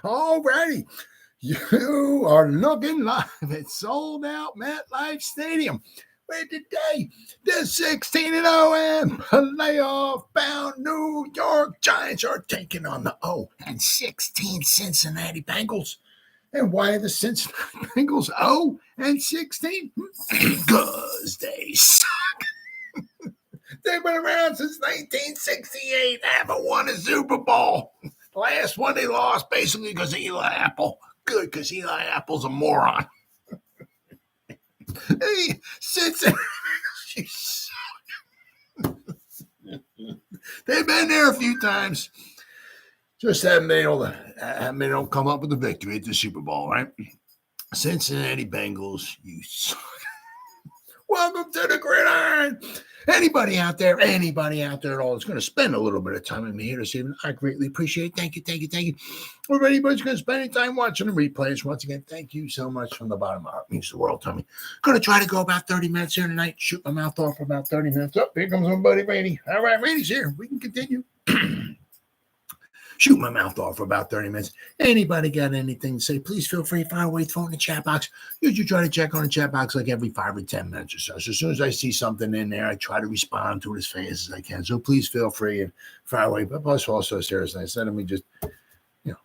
Alrighty. You are looking live at sold out MetLife Stadium, where today the 16-0 and playoff bound New York Giants are taking on the 0-16 Cincinnati Bengals. And why are the Cincinnati Bengals 0-16? Because they suck. They've been around since 1968. They haven't won a Super Bowl. The last one they lost basically because of Eli Apple. Good, because Eli Apple's a moron. Hey, Cincinnati, you suck. They've been there a few times. Just haven't been able to come up with a victory at the Super Bowl, right? Cincinnati Bengals, you suck. Welcome to the Gridiron. Anybody out there at all is going to spend a little bit of time with me here this evening, I greatly appreciate it. Thank you. Or anybody's going to spend any time watching the replays, once again, thank you so much from the bottom of my heart. It means the world to me. Going to try to go about 30 minutes here tonight, shoot my mouth off for about 30 minutes. Oh, here comes my buddy Randy. All right, Randy's here. We can continue. Shoot my mouth off for about 30 minutes. Anybody got anything to say, please feel free to fire away, throw it in the chat box. Usually try to check on the chat box like every 5 or 10 minutes or so. So as soon as I see something in there, I try to respond to it as fast as I can. So please feel free and fire away. But plus also, seriously, instead of me just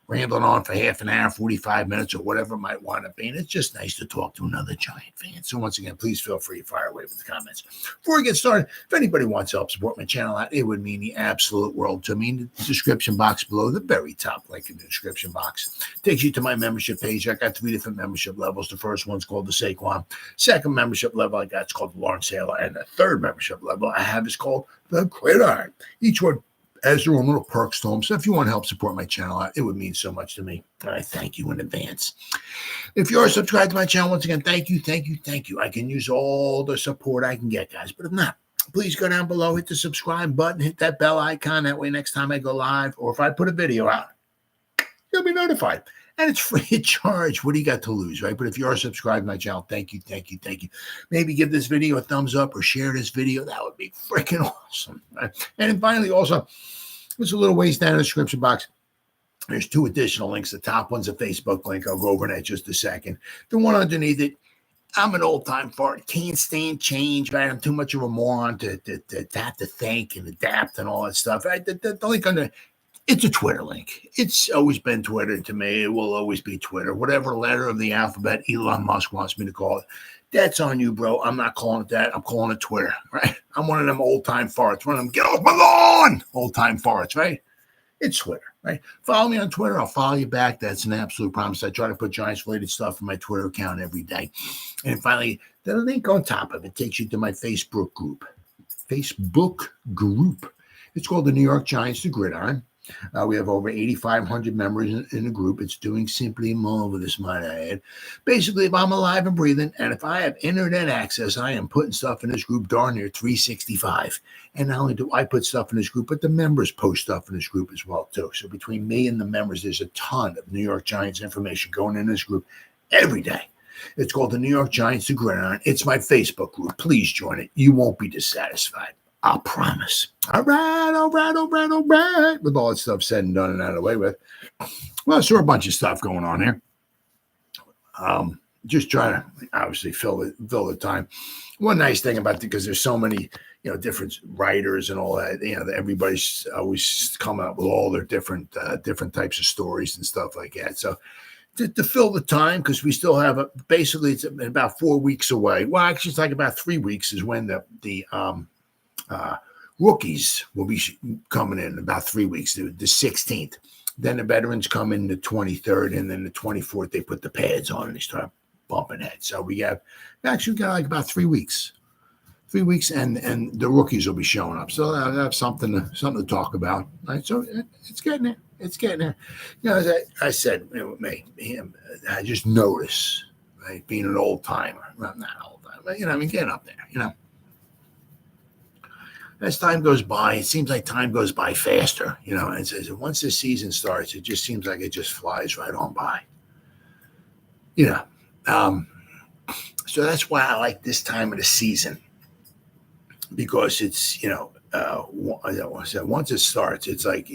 rambling on for half an hour, 45 minutes, or whatever it might wind up being, it's just nice to talk to another Giant fan. So once again, please feel free to fire away with the comments. Before we get started, if anybody wants to help support my channel out, it would mean the absolute world to me. In the description box below, the very top link in the description box takes you to my membership page. I got 3 different membership levels. The first one's called the Saquon. Second membership level I got is called the Lawrence Taylor. And the third membership level I have is called the Gridiron. Each one has their own little perks to them. So if you want to help support my channel out, it would mean so much to me. And I thank you in advance. If you are subscribed to my channel, once again, thank you. I can use all the support I can get, guys. But if not, please go down below, hit the subscribe button, hit that bell icon. That way next time I go live or if I put a video out, you'll be notified. And it's free of charge. What do you got to lose, right? But if you are subscribed to my channel, thank you. Maybe give this video a thumbs up or share this video. That would be freaking awesome. Right? And then finally, also, there's a little ways down in the description box. There's 2 additional links. The top one's a Facebook link. I'll go over that in just a second. The one underneath it, I'm an old-time fart. Can't stand change, right? I'm too much of a moron to have to think and adapt and all that stuff. Right? The link under it's a Twitter link. It's always been Twitter to me. It will always be Twitter. Whatever letter of the alphabet Elon Musk wants me to call it, that's on you, bro. I'm not calling it that. I'm calling it Twitter, right? I'm one of them old-time farts. One of them, get off my lawn, old-time farts, right? It's Twitter, right? Follow me on Twitter. I'll follow you back. That's an absolute promise. I try to put Giants-related stuff in my Twitter account every day. And finally, the link on top of it takes you to my Facebook group. It's called the New York Giants, the Gridiron. We have over 8,500 members in the group. It's doing simply marvelous, might I add. Basically, if I'm alive and breathing, and if I have internet access, I am putting stuff in this group darn near 365. And not only do I put stuff in this group, but the members post stuff in this group as well, too. So between me and the members, there's a ton of New York Giants information going in this group every day. It's called the New York Giants, the Gridiron. It's my Facebook group. Please join it. You won't be dissatisfied. I promise. All right. With all that stuff said and done and out of the way with. Well, so a bunch of stuff going on here. Just trying to obviously fill the time. One nice thing about it, because there's so many, different writers and all that, everybody's always coming up with all their different types of stories and stuff like that. So to fill the time, because we still have basically it's about 4 weeks away. Well, actually, it's like about 3 weeks is when the rookies will be coming in about 3 weeks, the 16th. Then the veterans come in the 23rd, and then the 24th, they put the pads on and they start bumping heads. So we actually got like about 3 weeks. 3 weeks, and the rookies will be showing up. So I'll have something to talk about. Right? So it's getting there. It's getting there. As I said, with me, I just notice, right, being an old timer. Well, not old timer, but getting up there, As time goes by, it seems like time goes by faster, and says once the season starts, it just seems like it just flies right on by. So that's why I like this time of the season, because it's, once it starts, it's like,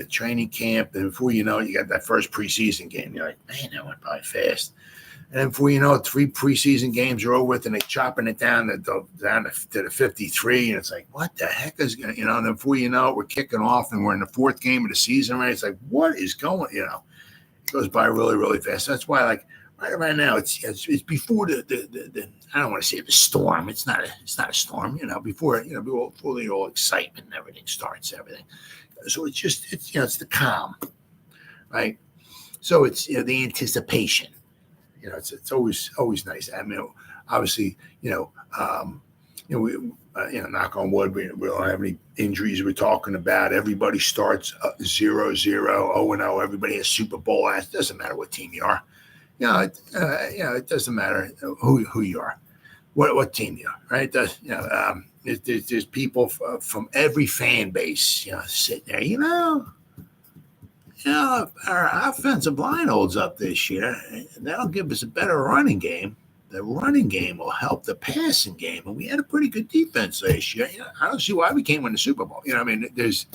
training camp, and before you know it, you got that first preseason game. You're like, man, that went by fast. And then before you know it, 3 preseason games are over with, and they're chopping it down to the 53, and it's like, what the heck is going? And then before you know it, we're kicking off, and we're in the 4th game of the season. Right? It's like, what is going? It goes by really, really fast. That's why, like, right now, it's before the I don't want to say the storm. It's not a storm. Before the all excitement and everything starts. Everything. So it's the calm, right? So it's the anticipation. It's always nice. I mean, obviously, we knock on wood, we don't have any injuries we're talking about. Everybody starts 0-0, 0-0. Everybody has Super Bowl ass. It doesn't matter what team you are. It doesn't matter who you are, what team you are, right? There's people from every fan base, sitting there, our offensive line holds up this year, and that'll give us a better running game. The running game will help the passing game, and we had a pretty good defense this year. I don't see why we can't win the Super Bowl. There's,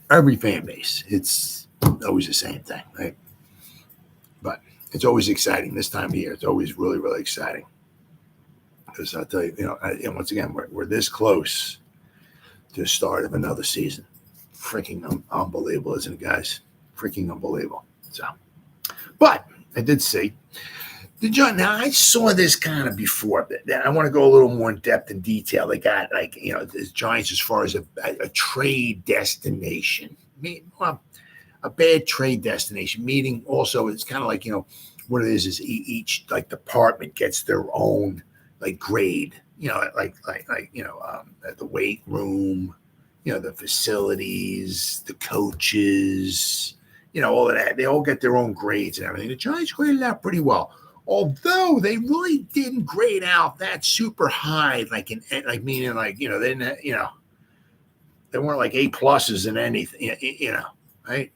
every fan base. It's always the same thing, right? But it's always exciting this time of year. It's always really, really exciting. Because I'll tell you, once again, we're this close to the start of another season. Freaking unbelievable, isn't it, guys? Freaking unbelievable. So, but I did see now I saw this kind of before, but I want to go a little more in depth and detail. They got the Giants as far as a trade destination. A bad trade destination, meaning also it's kind of like, what it is each like department gets their own like grade, like the weight room, the facilities, the coaches, all of that. They all get their own grades and everything. The Giants graded out pretty well, although they really didn't grade out that super high, meaning they didn't, they weren't like A pluses in anything, right?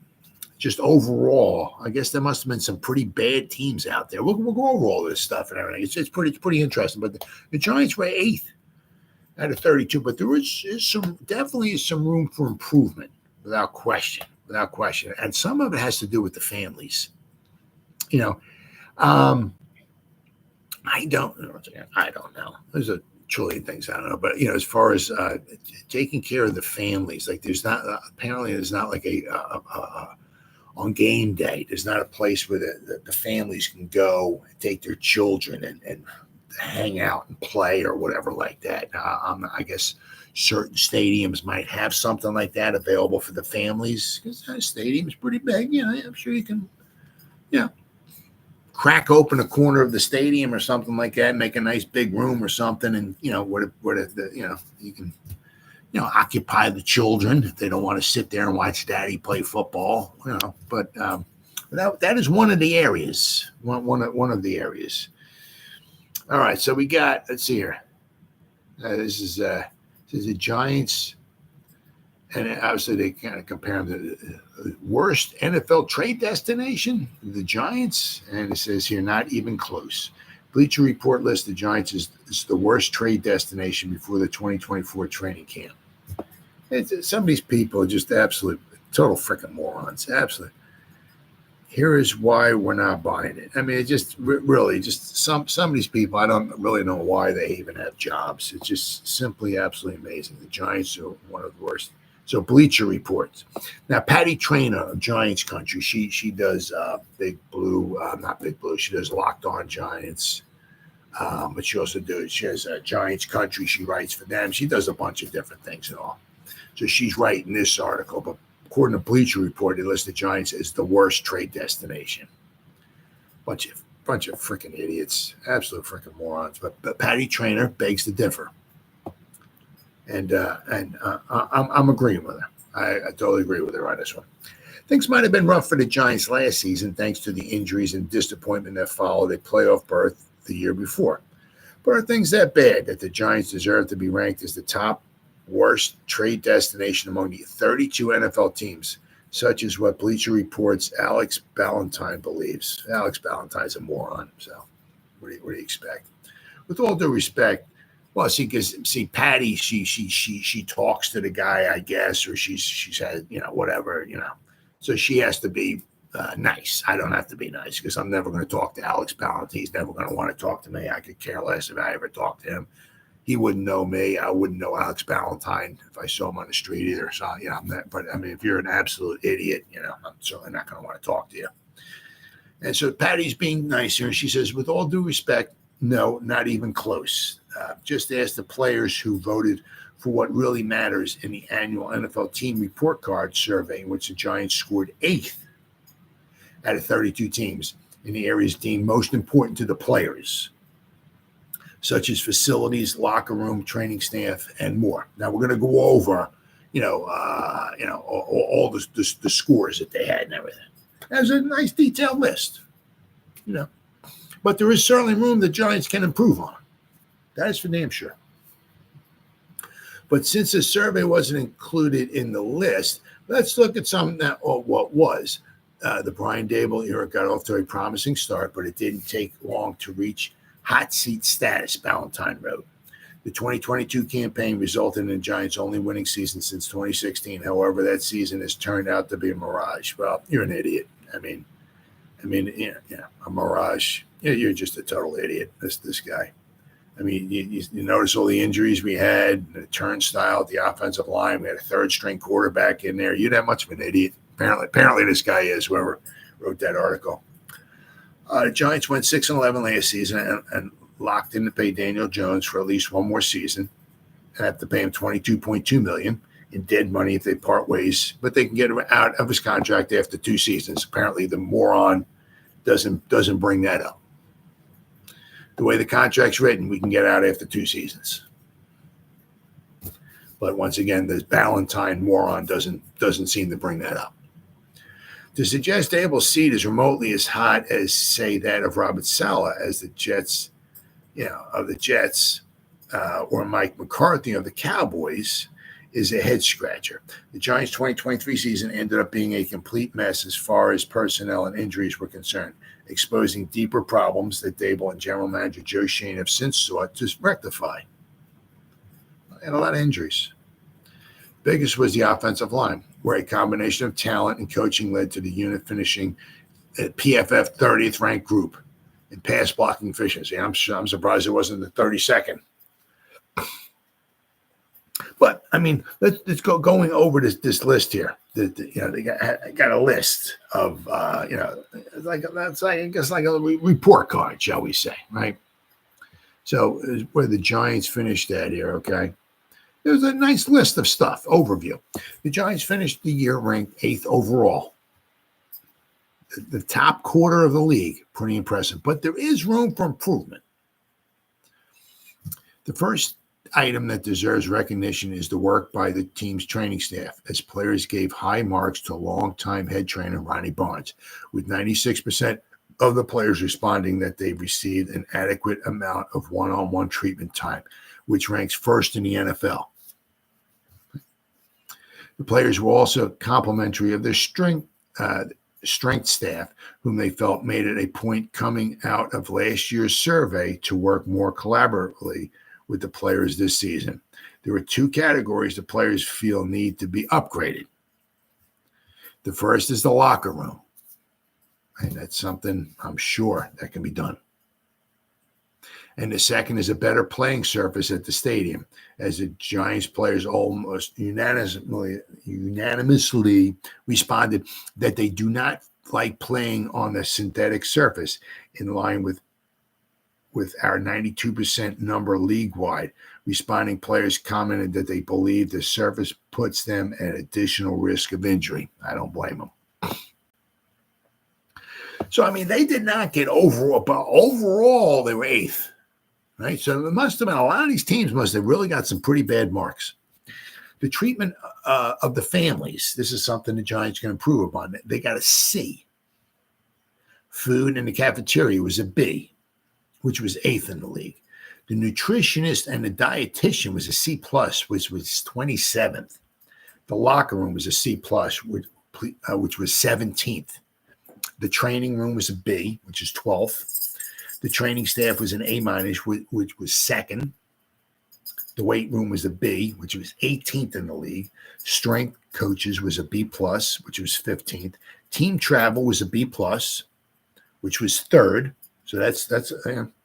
Just overall, I guess there must have been some pretty bad teams out there. We'll go over all this stuff and everything. It's pretty interesting. But the Giants were 8th out of 32, but there is definitely some room for improvement, without question. And some of it has to do with the families. I don't know. There's a trillion things I don't know, but as far as taking care of the families, like there's not like on game day, there's not a place where the families can go and take their children and hang out and play or whatever like that. I guess certain stadiums might have something like that available for the families, because that stadium's pretty big. I'm sure you can, crack open a corner of the stadium or something like that, make a nice big room or something, and you can occupy the children if they don't want to sit there and watch daddy play football. But that is one of the areas. One of the areas. All right, so we got. Let's see here. This is the Giants, and obviously they kind of compare them to the worst NFL trade destination, the Giants, and it says here not even close. Bleacher Report lists the Giants as the worst trade destination before the 2024 training camp. Some of these people are just absolute, total freaking morons. Absolutely. Here is why we're not buying it. I mean, it just really just some of these people, I don't really know why they even have jobs. It's just simply absolutely amazing. The Giants are one of the worst. So Bleacher Reports. Now, Patty Traynor of Giants Country, she does Big Blue, not Big Blue. She does Locked On Giants, but she has Giants Country. She writes for them. She does a bunch of different things and all. So she's writing this article, but according to Bleacher Report, they list the Giants as the worst trade destination. Bunch of freaking idiots, absolute freaking morons. But Patty Traynor begs to differ, and I'm agreeing with her. I totally agree with her on this one. Things might have been rough for the Giants last season, thanks to the injuries and disappointment that followed a playoff berth the year before. But are things that bad that the Giants deserve to be ranked as the top worst trade destination among the 32 NFL teams, such as what Bleacher Report's Alex Ballantyne believes? Alex Ballantyne's a moron, so what do you expect? With all due respect, Well, because Patty, she talks to the guy, I guess, or she's had, whatever, So she has to be nice. I don't have to be nice because I'm never going to talk to Alex Ballant. He's never going to want to talk to me. I could care less if I ever talk to him. He wouldn't know me. I wouldn't know Alex Ballantyne if I saw him on the street either. So, I'm not, but I mean, if you're an absolute idiot, I'm certainly not going to want to talk to you. And so Patty's being nice here. She says, with all due respect, no, not even close. Just ask the players who voted for what really matters in the annual NFL team report card survey, in which the Giants scored 8th out of 32 teams in the areas deemed most important to the players, such as facilities, locker room, training staff, and more. Now we're going to go over, all the scores that they had and everything. There's a nice detailed list, but there is certainly room the Giants can improve on. That is for damn sure. But since the survey wasn't included in the list, let's look at some that what was. The Brian Daboll era got off to a promising start, but it didn't take long to reach hot seat status, Ballantyne wrote. The 2022 campaign resulted in the Giants' only winning season since 2016. However, that season has turned out to be a mirage. Well, you're an idiot. I mean, a mirage. You're just a total idiot, this guy. I mean, you notice all the injuries we had, the turnstile at the offensive line. We had a third-string quarterback in there. You're that much of an idiot. Apparently this guy is, whoever wrote that article. The Giants went 6-11 last season and locked in to pay Daniel Jones for at least one more season and have to pay him $22.2 million in dead money if they part ways, but they can get him out of his contract after 2 seasons. Apparently the moron doesn't bring that up. The way the contract's written, we can get out after 2 seasons. But once again, the Ballantyne moron doesn't seem to bring that up. To suggest Daboll's seat is remotely as hot as, say, that of Robert Saleh as the Jets, or Mike McCarthy of the Cowboys is a head scratcher. The Giants' 2023 season ended up being a complete mess as far as personnel and injuries were concerned, exposing deeper problems that Daboll and general manager Joe Schoen have since sought to rectify. And a lot of injuries. Biggest was the offensive line, where a combination of talent and coaching led to the unit finishing at PFF 30th ranked group in pass blocking efficiency. I'm surprised it wasn't the 32nd. But I mean, let's go going over this list here. They got a list of it's like a report card, shall we say, right? So where the Giants finished that here, okay. There's a nice list of stuff. Overview. The Giants finished the year ranked 8th overall. The top quarter of the league. Pretty impressive. But there is room for improvement. The first item that deserves recognition is the work by the team's training staff, as players gave high marks to longtime head trainer Ronnie Barnes, with 96% of the players responding that they've received an adequate amount of one-on-one treatment time, which ranks first in the NFL. The players were also complimentary of their strength staff, whom they felt made it a point coming out of last year's survey to work more collaboratively with the players this season. There are 2 categories the players feel need to be upgraded. The first is the locker room, and that's something I'm sure that can be done. And the second is a better playing surface at the stadium, as the Giants players almost unanimously responded that they do not like playing on a synthetic surface, in line with our 92% number league-wide. Responding players commented that they believe the surface puts them at additional risk of injury. I don't blame them. So, I mean, they did not get overall, but overall they were 8th. Right, so it must have been a lot of these teams must have really got some pretty bad marks. The treatment of the families, this is something the Giants can improve upon. They got a C. Food in the cafeteria was a B, which was 8th in the league. The nutritionist and the dietitian was a C+, which was 27th. The locker room was a C+, which was 17th. The training room was a B, which is 12th. The training staff was an A-, which was 2nd. The weight room was a B, which was 18th in the league. Strength coaches was a B plus, which was 15th. Team travel was a B plus, which was 3rd. So that's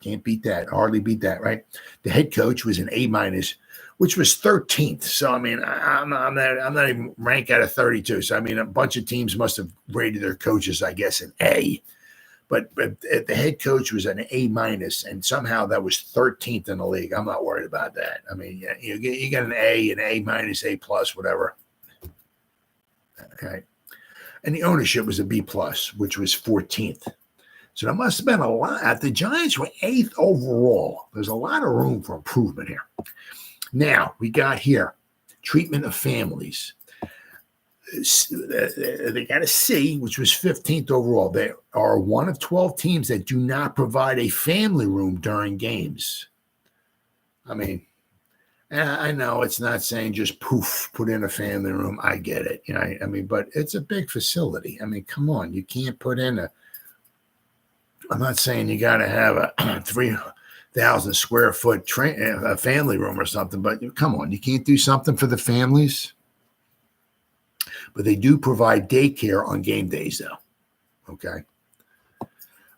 can't beat that. Hardly beat that, right? The head coach was an A minus, which was 13th. So I mean, I'm not even ranked out of 32. So I mean, a bunch of teams must have rated their coaches, I guess, an A. But the head coach was an A minus, and somehow that was 13th in the league. I'm not worried about that. I mean, you get an A minus, A plus, whatever. Okay. And the ownership was a B plus, which was 14th. So there must have been a lot. The Giants were 8th overall. There's a lot of room for improvement here. Now, we got here treatment of families. They got a C, which was 15th overall. They are one of 12 teams that do not provide a family room during games. I mean, I know it's not saying just poof, put in a family room. I get it. You know, I mean, but it's a big facility. I mean, come on. You can't put in I'm not saying you got to have a 3,000 square foot a family room or something, but come on. You can't do something for the families? But they do provide daycare on game days, though. Okay.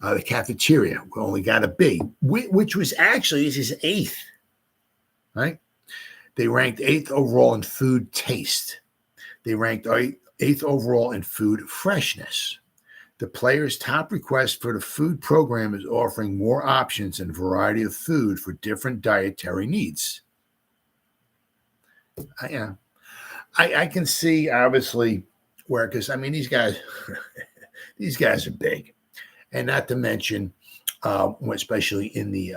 The cafeteria, we only got a B, which was actually, this is 8th, right? They ranked 8th overall in food taste. They ranked 8th overall in food freshness. The players' top request for the food program is offering more options and variety of food for different dietary needs. I can see obviously where, because I mean these guys are big, and not to mention, especially in the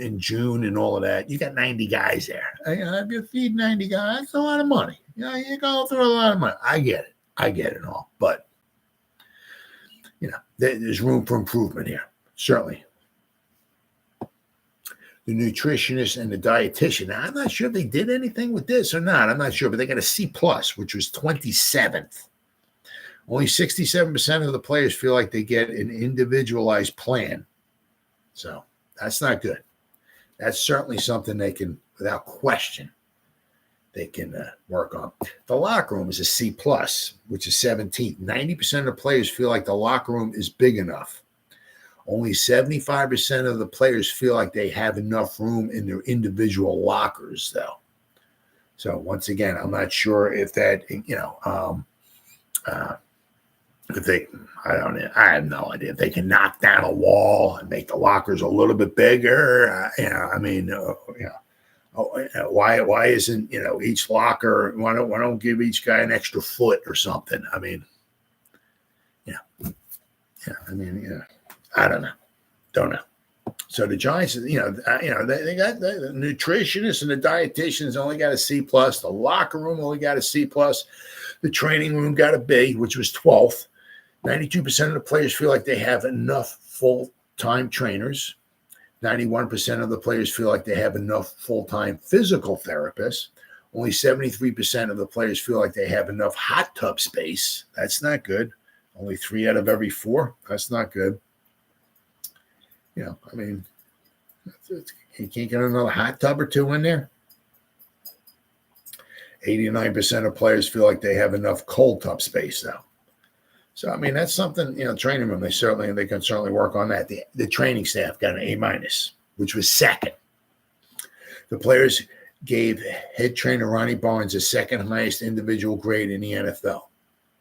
in June and all of that, you got 90 guys there. If you feed 90 guys, that's a lot of money. You go through a lot of money. I get it all, but there's room for improvement here, certainly. The nutritionist and the dietitian. Now, I'm not sure if they did anything with this or not. I'm not sure, but they got a C plus, which was 27th. Only 67% of the players feel like they get an individualized plan. So that's not good. That's certainly something they can, without question, they can work on. The locker room is a C plus, which is 17th. 90% of the players feel like the locker room is big enough. Only 75% of the players feel like they have enough room in their individual lockers, though. So once again, I'm not sure if that, if they, I have no idea if they can knock down a wall and make the lockers a little bit bigger. Why isn't each locker? Why don't give each guy an extra foot or something? I mean, I don't know. So the Giants, they got the nutritionists and the dietitians only got a C plus. The locker room only got a C plus. The training room got a B, which was 12th. 92% of the players feel like they have enough full-time trainers. 91% of the players feel like they have enough full-time physical therapists. Only 73% of the players feel like they have enough hot tub space. That's not good. Only 3 out of every 4. That's not good. You can't get another hot tub or 2 in there. 89% of players feel like they have enough cold tub space, though. So, that's something, training room, they can certainly work on that. The training staff got an A minus, which was 2nd. The players gave head trainer Ronnie Barnes the 2nd highest individual grade in the NFL.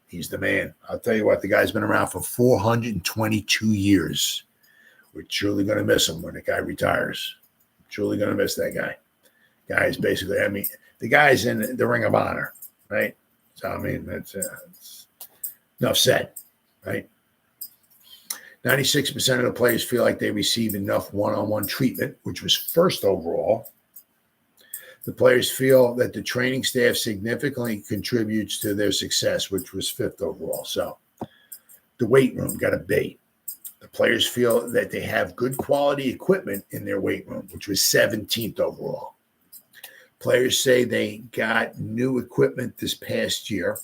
He's the man. I'll tell you what, the guy's been around for 422 years. We're truly going to miss him when the guy retires. Truly going to miss that guy. Guy's basically, the guy's in the Ring of Honor, right? So, that's enough said, right? 96% of the players feel like they received enough one-on-one treatment, which was 1st overall. The players feel that the training staff significantly contributes to their success, which was 5th overall. So the weight room got a B. The players feel that they have good quality equipment in their weight room, which was 17th overall. Players say they got new equipment this past year.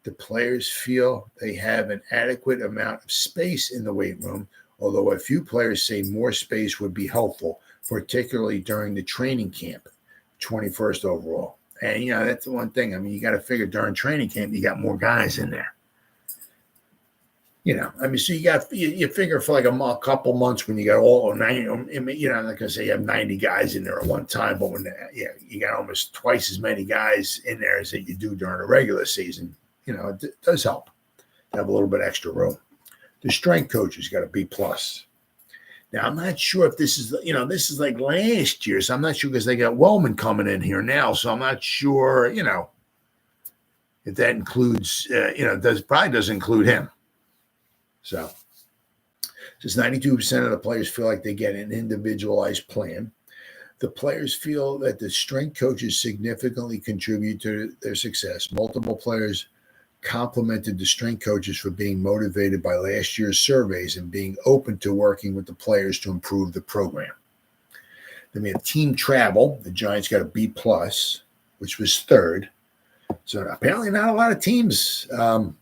The players feel they have an adequate amount of space in the weight room, although a few players say more space would be helpful. particularly during the training camp, 21st overall. And, that's the one thing. I mean, you got to figure during training camp, you got more guys in there. So you figure for like a couple months when you got all 90, I'm not going to say you have 90 guys in there at one time, but when you got almost twice as many guys in there as that you do during a regular season, it does help to have a little bit extra room. The strength coaches got a B+. Now, I'm not sure if this is, this is like last year, so I'm not sure because they got Wellman coming in here now, so I'm not sure, if that includes, probably doesn't include him. So, since 92% of the players feel like they get an individualized plan, the players feel that the strength coaches significantly contribute to their success. Multiple players complimented the strength coaches for being motivated by last year's surveys and being open to working with the players to improve the program. Then we have team travel. The Giants got a B+, which was third. So apparently not a lot of teams are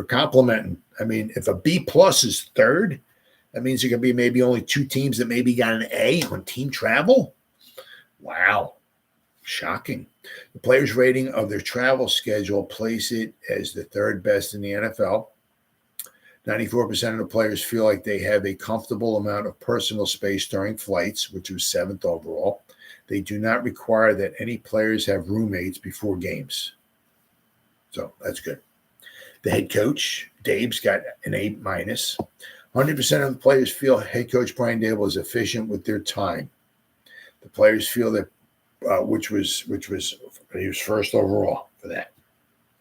complimenting. I mean, if a B+ is third, that means there could be maybe only 2 teams that maybe got an A on team travel. Wow. Shocking. The players' rating of their travel schedule place it as the third best in the NFL. 94% of the players feel like they have a comfortable amount of personal space during flights, which was 7th overall. They do not require that any players have roommates before games. So that's good. The head coach, Dave's got an A-. 100% of the players feel head coach Brian Daboll is efficient with their time. The players feel that, which was he was first overall for that.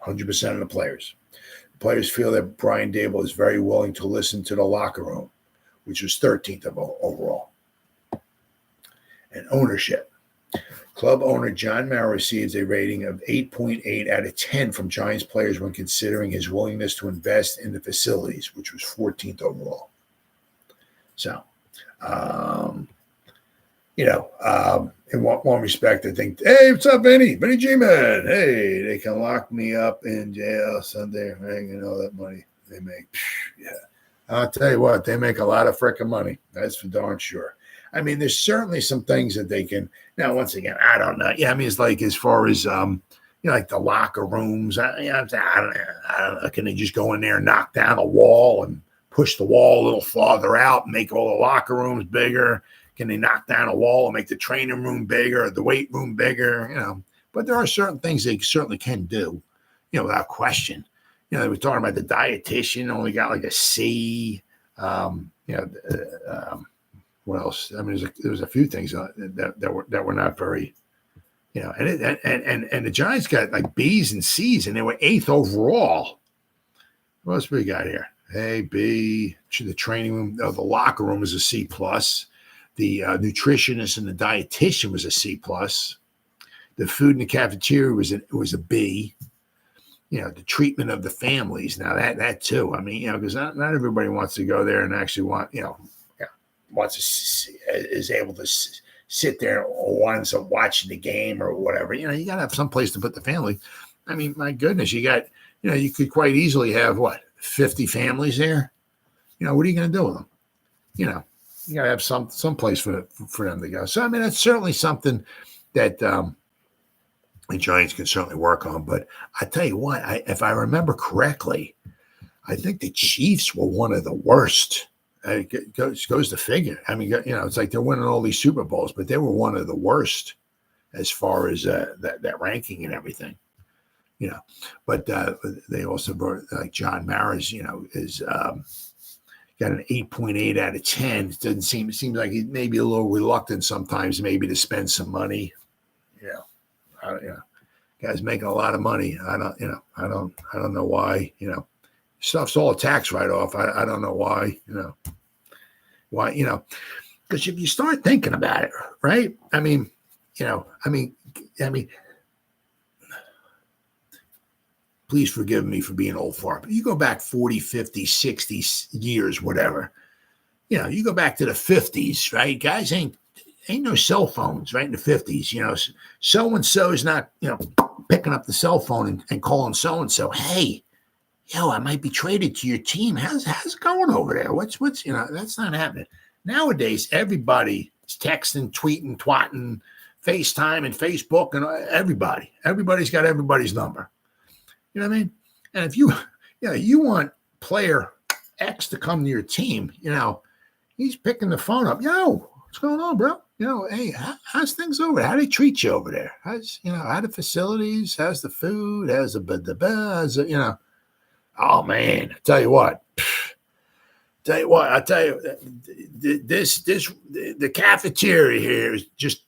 100% of the players. The players feel that Brian Daboll is very willing to listen to the locker room, which was 13th overall. And ownership. Club owner John Mara receives a rating of 8.8 out of 10 from Giants players when considering his willingness to invest in the facilities, which was 14th overall. So, in one respect, I think, hey, what's up, Benny G-Man? Hey, they can lock me up in jail Sunday, hanging all that money they make. Yeah, I'll tell you what, they make a lot of frickin' money. That's for darn sure. I mean, there's certainly some things that they can. Now, once again, I don't know. Yeah, I mean, it's like as far as like the locker rooms. I don't know. Can they just go in there and knock down a wall and push the wall a little farther out and make all the locker rooms bigger? Can they knock down a wall and make the training room bigger or the weight room bigger? But there are certain things they certainly can do, without question. They were talking about the dietitian only got like a C. What else? I mean, there was a few things that were not very, and the Giants got like B's and C's, and they were 8th overall. What else we got here? A, B. The training room, the locker room was a C+. The nutritionist and the dietitian was a C+. The food in the cafeteria was a B. The treatment of the families. Now that too. I mean, because not everybody wants to go there and actually is able to sit there or winds up watching the game or whatever. You got to have some place to put the family. I mean, my goodness, you got, you could quite easily have 50 families there. What are you going to do with them? You got to have some place for them to go. So, I mean, that's certainly something that the Giants can certainly work on. But I tell you what, if I remember correctly, I think the Chiefs were one of the worst. It goes to figure. I mean, it's like they're winning all these Super Bowls, but they were one of the worst as far as that ranking and everything. But they also brought like John Mara's, is got an 8.8 out of 10. It seems like he may be a little reluctant sometimes, maybe to spend some money. Guys making a lot of money. I don't know why. Stuff's all a tax write-off. I don't know why. Why? Because if you start thinking about it, right? I mean, please forgive me for being old fart, but you go back 40, 50, 60 years, whatever. You go back to the 50s, right? Guys ain't no cell phones, right? In the 50s, so-and-so is not, picking up the cell phone and calling so-and-so, hey, I might be traded to your team. How's it going over there? What's that's not happening. Nowadays, everybody texting, tweeting, twatting, FaceTime and Facebook and everybody. Everybody's got everybody's number. You know what I mean? And if you want player X to come to your team, he's picking the phone up. Yo, what's going on, bro? Hey, how's things over there? How do they treat you over there? How the facilities? How's the food? How's the Oh man, I tell you what. The cafeteria here is just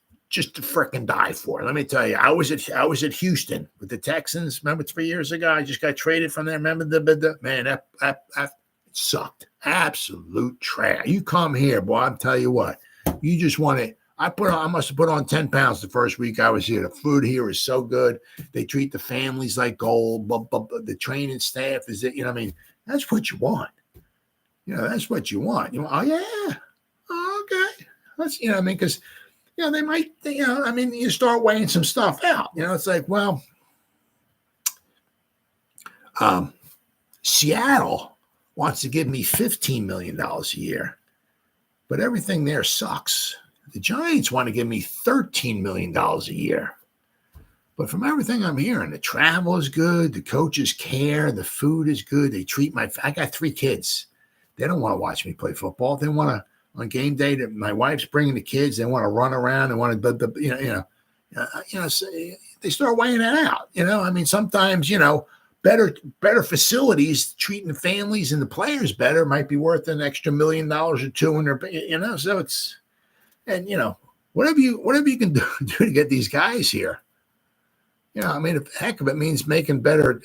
to frickin' die for. Let me tell you, I was at Houston with the Texans. Remember 3 years ago? I just got traded from there. Remember man, that sucked. Absolute trash. You come here, boy. I'm tell you what. You just want it. I must have put on 10 pounds the first week I was here. The food here is so good. They treat the families like gold. The training staff is it. That's what you want. That's what you want. Oh yeah. Oh, okay. That's because they might. You start weighing some stuff out. It's like, well, Seattle wants to give me $15 million a year, but everything there sucks. The Giants want to give me $13 million a year. But from everything I'm hearing, the travel is good. The coaches care. The food is good. They treat I got 3 kids. They don't want to watch me play football. They want to, on game day, my wife's bringing the kids. They want to run around. They want to, so they start weighing that out. Sometimes, better facilities, treating the families and the players better might be worth an extra $1 million or $2 million in their, so it's, and, whatever you can do to get these guys here. The heck of it means making better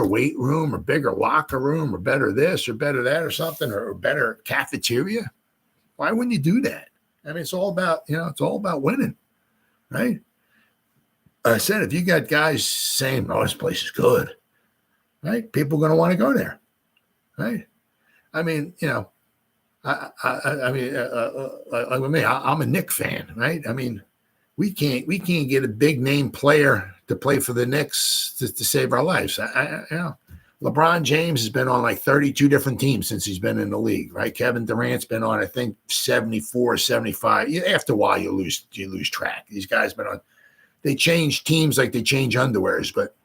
weight room or bigger locker room or better this or better that or something or better cafeteria. Why wouldn't you do that? It's all about, it's all about winning, right? I said, if you got guys saying, oh, this place is good, right? People are going to want to go there, right? Like with me, I'm a Knick fan, right? We can't get a big name player to play for the Knicks to save our lives. LeBron James has been on like 32 different teams since he's been in the league, right? Kevin Durant's been on, I think, 74, 75. After a while, you lose track. These guys been on. They change teams like they change underwears, but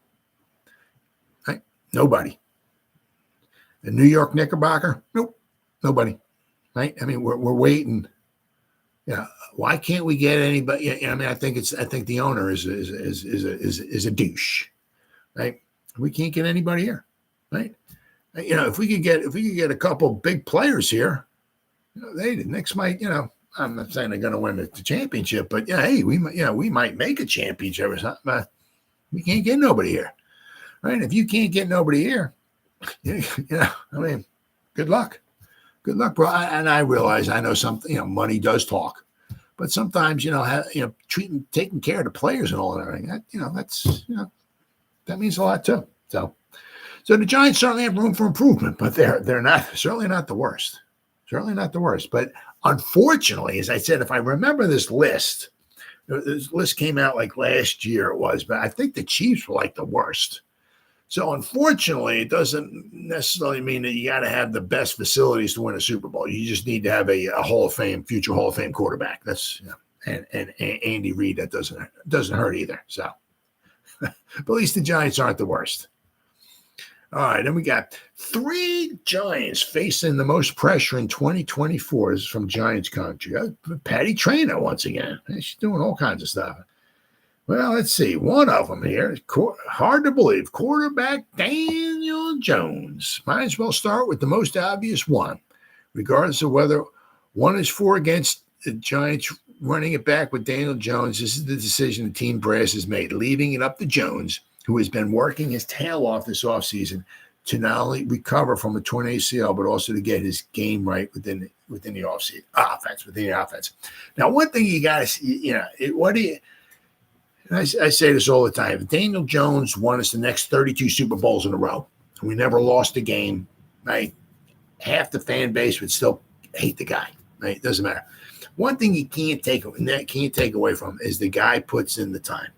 right? Nobody. The New York Knickerbocker, nope, nobody. Right? We're waiting. Yeah. Why can't we get anybody? I think the owner is a douche, right? We can't get anybody here, right? If we could get a couple big players here, the Knicks might, I'm not saying they're going to win the championship, but hey, we might make a championship or something. But we can't get nobody here, right? If you can't get nobody here, good luck. Good luck, bro. And I realize, I know something, money does talk, but sometimes, taking care of the players and all that, that means a lot too. So the Giants certainly have room for improvement, but they're not certainly not the worst. Certainly not the worst. But unfortunately, as I said, if I remember this list came out like last year it was, but I think the Chiefs were like the worst. So unfortunately, it doesn't necessarily mean that you got to have the best facilities to win a Super Bowl. You just need to have a future Hall of Fame quarterback. That's and Andy Reid. That doesn't hurt either. So, but at least the Giants aren't the worst. All right, then we got 3 Giants facing the most pressure in 2024. This is from Giants country. Patty Traynor once again. She's doing all kinds of stuff. Well, let's see. One of them here, hard to believe, quarterback Daniel Jones. Might as well start with the most obvious one, regardless of whether one is for or against the Giants running it back with Daniel Jones. This is the decision the team brass has made, leaving it up to Jones, who has been working his tail off this offseason to not only recover from a torn ACL, but also to get his game right within the offense. Now, one thing you got to, I say this all the time. If Daniel Jones won us the next 32 Super Bowls in a row, and we never lost a game, right? Half the fan base would still hate the guy, right? It doesn't matter. One thing you can't take away from him is the guy puts in the time.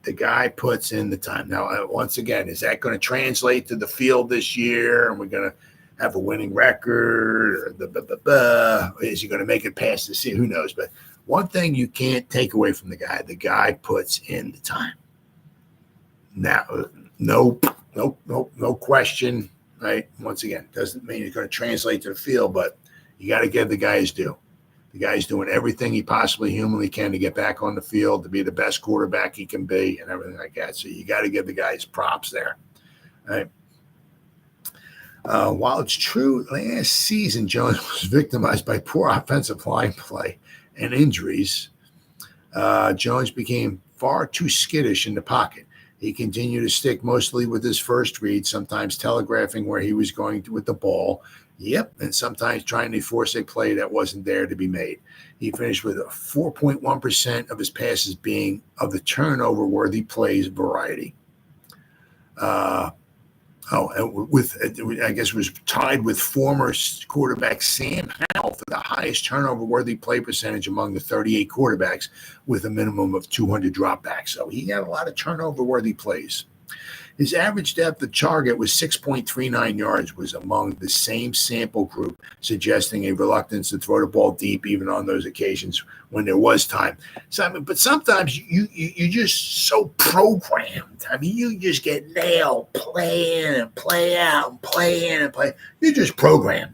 The guy puts in the time. Now, once again, is that going to translate to the field this year? And we're going to have a winning record? Or is he going to make it past the season? Who knows? But one thing you can't take away from the guy puts in the time. Now, no question, right? Once again, doesn't mean it's going to translate to the field, but you got to give the guy his due. The guy's doing everything he possibly humanly can to get back on the field, to be the best quarterback he can be, and everything like that. So you got to give the guy his props there, right? While it's true, last season Jones was victimized by poor offensive line play and injuries, Jones became far too skittish in the pocket. He continued to stick mostly with his first read, sometimes telegraphing where he was going with the ball. Yep, and sometimes trying to force a play that wasn't there to be made. He finished with a 4.1% of his passes being of the turnover-worthy plays variety. I guess was tied with former quarterback Sam Howell for the highest turnover-worthy play percentage among the 38 quarterbacks with a minimum of 200 dropbacks. So he had a lot of turnover-worthy plays. His average depth of target was 6.39 yards, was among the same sample group, suggesting a reluctance to throw the ball deep even on those occasions when there was time. So, but sometimes you're just so programmed. You just get nailed, play in and play out and play in and play. You're just programmed.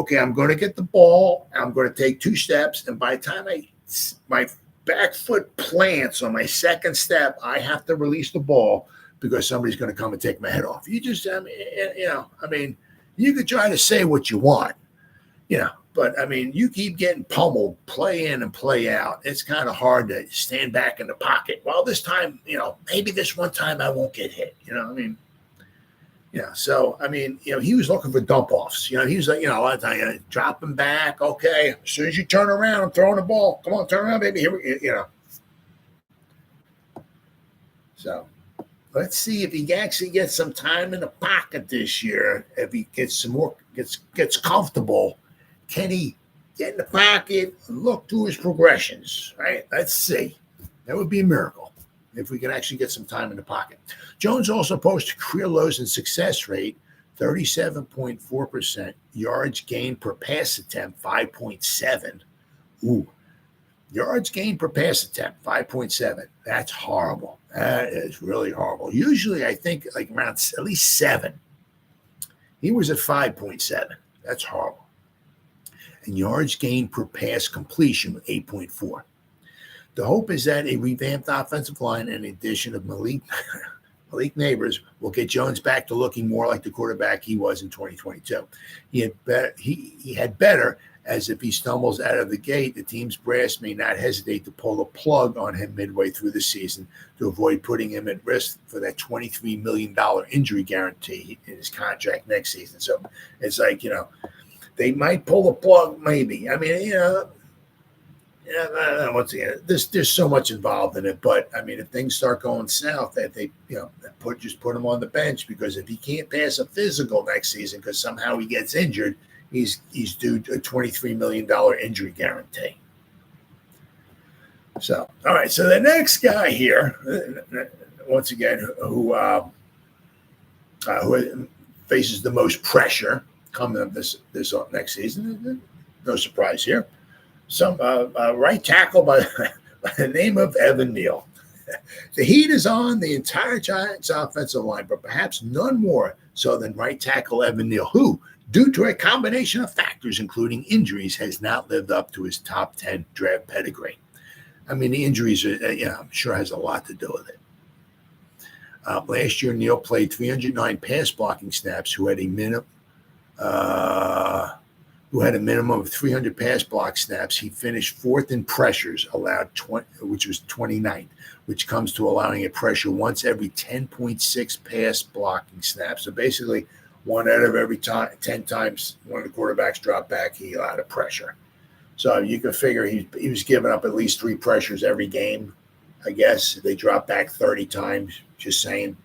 Okay, I'm going to get the ball. I'm going to take 2 steps, and by the time my back foot plants on my second step, I have to release the ball, because somebody's going to come and take my head off. You just, you could try to say what you want, but you keep getting pummeled, play in and play out. It's kind of hard to stand back in the pocket. Well, this time, maybe this one time I won't get hit. So, he was looking for dump offs. He was like, a lot of times, dropping back. Okay, as soon as you turn around, I'm throwing the ball. Come on, turn around, baby. Here we, So. Let's see if he actually gets some time in the pocket this year. If he gets some more, gets comfortable, can he get in the pocket and look through his progressions? Right? Let's see. That would be a miracle if we can actually get some time in the pocket. Jones also posted career lows in success rate, 37.4%. Yards gained per pass attempt, 5.7. Ooh. Yards gained per pass attempt, 5.7. That's horrible. That is really horrible. Usually, I think like around at least 7. He was at 5.7. That's horrible. And yards gained per pass completion, 8.4. The hope is that a revamped offensive line and addition of Malik Neighbors will get Jones back to looking more like the quarterback he was in 2022. He had better, as if he stumbles out of the gate, the team's brass may not hesitate to pull the plug on him midway through the season to avoid putting him at risk for that $23 million injury guarantee in his contract next season. So it's like, they might pull the plug, maybe. Once again, there's so much involved in it. But, if things start going south, that they, just put him on the bench, because if he can't pass a physical next season because somehow he gets injured, he's due a $23 million injury guarantee. So, all right. So the next guy here, once again, who faces the most pressure coming up this next season, no surprise here, some right tackle by the name of Evan Neal. The heat is on the entire Giants offensive line, but perhaps none more so than right tackle Evan Neal, who, due to a combination of factors, including injuries, has not lived up to his top 10 draft pedigree. The injuries, I'm sure has a lot to do with it. Last year, Neal played 309 pass blocking snaps, who had a minimum of 300 pass block snaps. He finished 4th in pressures allowed, which was 29th, which comes to allowing a pressure once every 10.6 pass blocking snaps. So basically, 1 out of every 10 times one of the quarterbacks dropped back, he allowed a pressure. So you can figure he was giving up at least 3 pressures every game, I guess. They dropped back 30 times, just saying.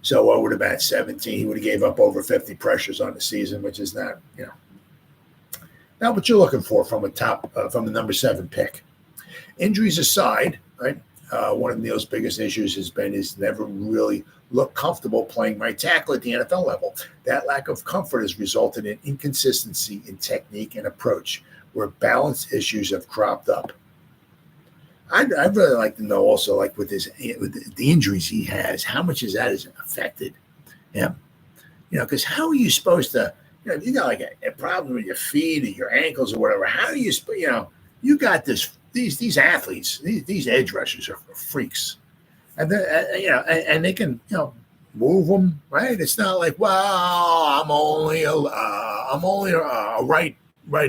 So what would have been 17? He would have gave up over 50 pressures on the season, which is not, not what you're looking for from a number 7 pick. Injuries aside, right? one of Neal's biggest issues has been he's never really looked comfortable playing right tackle at the NFL level. That lack of comfort has resulted in inconsistency in technique and approach, where balance issues have cropped up. I'd really like to know also, like with the injuries he has, how much is that has affected him? Because how are you supposed to, if you got like a problem with your feet or your ankles or whatever, how do you, you got these athletes, these edge rushers are freaks, and and they can move them, right? It's not like, well, I'm only a right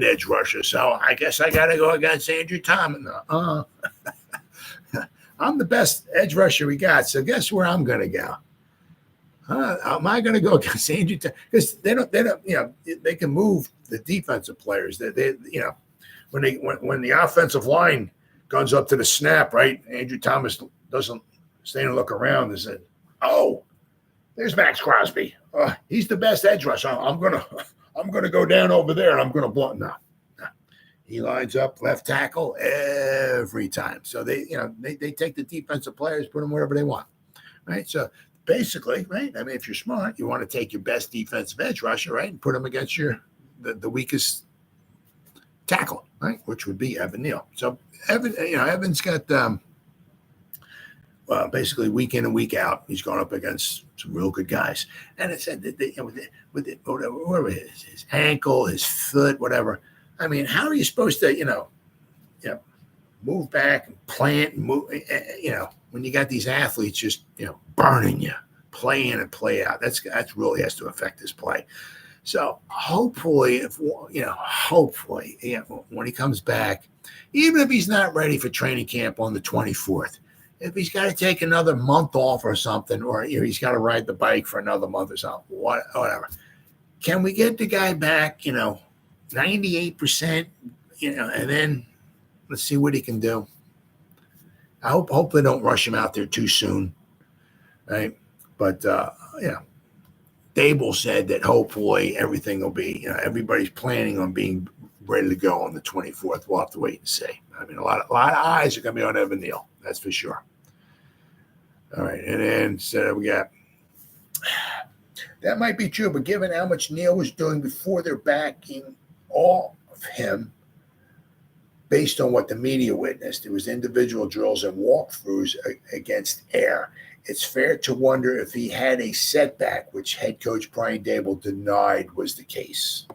edge rusher, so I guess I got to go against Andrew Thomas. I'm the best edge rusher we got, so guess where I'm going to go? Am I going to go against Andrew Thomas? Because they don't, they can move the defensive players. They when the offensive line guns up to the snap, right? Andrew Thomas doesn't stay and look around and say, "Oh, there's Max Crosby. He's the best edge rusher. I'm gonna go down over there and I'm gonna block." No. He lines up left tackle every time. So they take the defensive players, put them wherever they want, right? So basically, right? I mean, if you're smart, you want to take your best defensive edge rusher, right, and put them against the weakest tackle, right, which would be Evan Neal. So Evan's got basically week in and week out, he's gone up against some real good guys. And it said that whatever his ankle, his foot, whatever. I mean, how are you supposed to, move back and plant and move, when you got these athletes just, burning you, play in and play out. That's really has to affect his play. So hopefully, when he comes back, even if he's not ready for training camp on the 24th, if he's got to take another month off or something, or he's got to ride the bike for another month or something, whatever. Can we get the guy back, 98%, and then let's see what he can do. I hope they don't rush him out there too soon, right? But Dable said that hopefully everything will be, everybody's planning on being ready to go on the 24th. We'll have to wait and see. I mean, a lot of eyes are going to be on Evan Neal. That's for sure. All right, and then so we got. That might be true, but given how much Neal was doing before they're backing all of him, based on what the media witnessed, it was individual drills and walkthroughs against air. It's fair to wonder if he had a setback, which head coach Brian Dable denied was the case.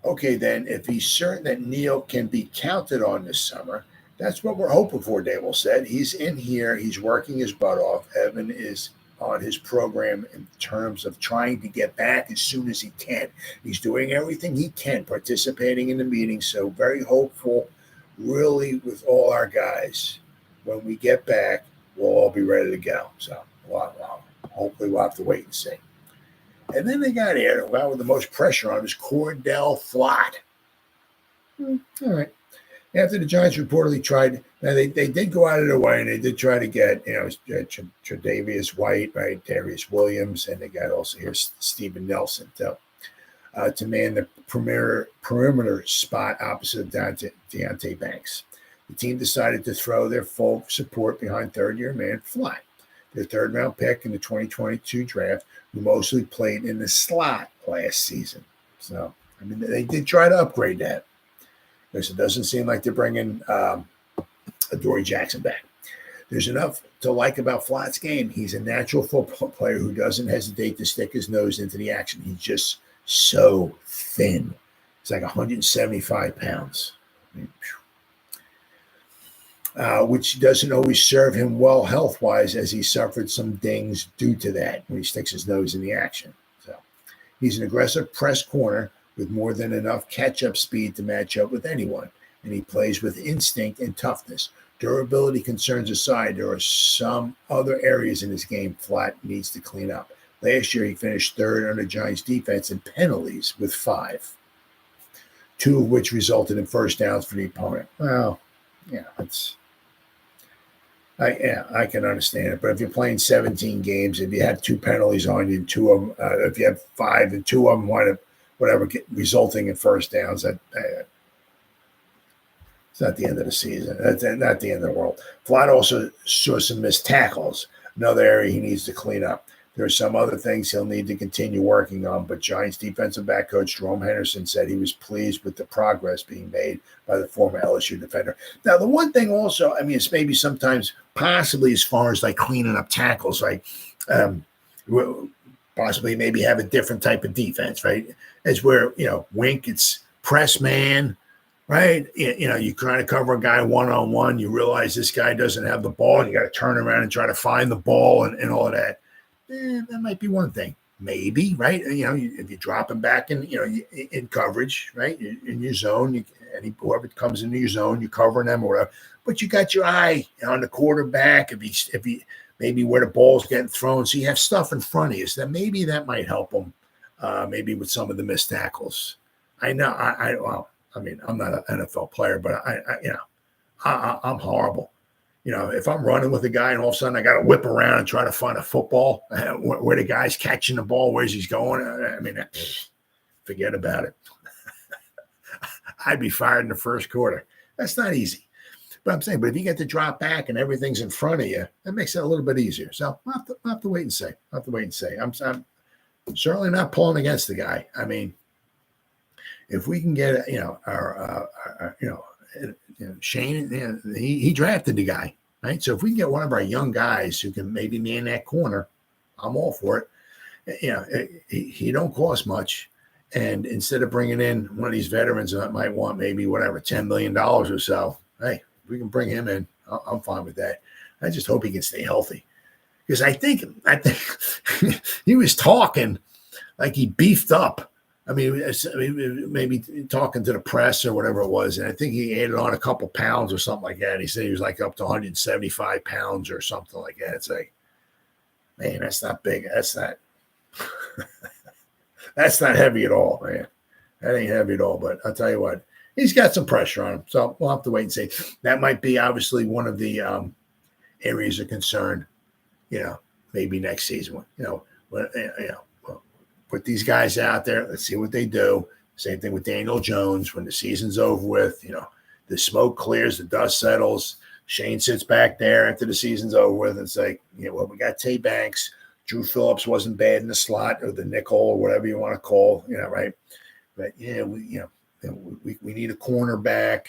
Okay, then, if he's certain that Neal can be counted on this summer, that's what we're hoping for, Dable said. He's in here. He's working his butt off. Evan is on his program in terms of trying to get back as soon as he can. He's doing everything he can, participating in the meetings. So very hopeful, really, with all our guys. When we get back, we'll all be ready to go. So hopefully we'll have to wait and see. And then they got here, with the most pressure on is Cordell Flott. All right. After the Giants reportedly tried, now they did go out of their way and they did try to get, Tre'Davious White, right, Darius Williams, and they got also here Steven Nelson to man the perimeter spot opposite of Deonte Banks. The team decided to throw their full support behind third-year man Flott, their third-round pick in the 2022 draft, who mostly played in the slot last season. So, I mean, they did try to upgrade that. Because it doesn't seem like they're bringing Adoree Jackson back. There's enough to like about Flott's game. He's a natural football player who doesn't hesitate to stick his nose into the action. He's just so thin. He's like 175 pounds. Which doesn't always serve him well health-wise, as he suffered some dings due to that when he sticks his nose in the action. So he's an aggressive press corner with more than enough catch-up speed to match up with anyone, and he plays with instinct and toughness. Durability concerns aside, there are some other areas in his game Flott needs to clean up. Last year, he finished third on the Giants' defense in penalties with 5, 2 of which resulted in first downs for the opponent. Well, yeah, I can understand it, but if you're playing 17 games, if you have 2 penalties on you, and 2 of them, if you have 5 and 2 of them wind up resulting in first downs, it's It's not the end of the season. That's not the end of the world. Vlad also saw some missed tackles. Another area he needs to clean up. There are some other things he'll need to continue working on, but Giants defensive back coach Jerome Henderson said he was pleased with the progress being made by the former LSU defender. Now, the one thing also, I mean, it's maybe sometimes possibly as far as like cleaning up tackles, right? Possibly maybe have a different type of defense, right? As where, Wink, it's press man, right? You try to cover a guy one-on-one. You realize this guy doesn't have the ball. And you got to turn around and try to find the ball and all of that. That might be one thing, maybe, right? If you drop him back in coverage, right, in your zone, whoever comes into your zone, you're covering them or whatever. But you got your eye on the quarterback. If he maybe where the ball's getting thrown, so you have stuff in front of you. So that maybe that might help him, maybe with some of the missed tackles. I know. I'm not an NFL player, but I'm horrible. If I'm running with a guy and all of a sudden I got to whip around and try to find a football where the guy's catching the ball, where's he's going, forget about it. I'd be fired in the first quarter. That's not easy. But I'm saying, if you get to drop back and everything's in front of you, that makes it a little bit easier. So I'll have to wait and see. I'm certainly not pulling against the guy. I mean, if we can get, Shane, he drafted the guy, right? So if we can get one of our young guys who can maybe man that corner, I'm all for it. He don't cost much. And instead of bringing in one of these veterans that might want maybe $10 million or so, hey, if we can bring him in, I'm fine with that. I just hope he can stay healthy. Because I think he was talking like he beefed up. I mean, maybe talking to the press or whatever it was. And I think he added on a couple pounds or something like that. He said he was like up to 175 pounds or something like that. It's like, man, that's not big. That's not that's not heavy at all, man. That ain't heavy at all. But I'll tell you what, he's got some pressure on him. So we'll have to wait and see. That might be obviously one of the areas of concern, maybe next season. Put these guys out there. Let's see what they do. Same thing with Daniel Jones. When the season's over with, the smoke clears, the dust settles. Shane sits back there after the season's over with. And it's like, we got Tay Banks. Drew Phillips wasn't bad in the slot or the nickel or whatever you want to call, right? But we need a cornerback.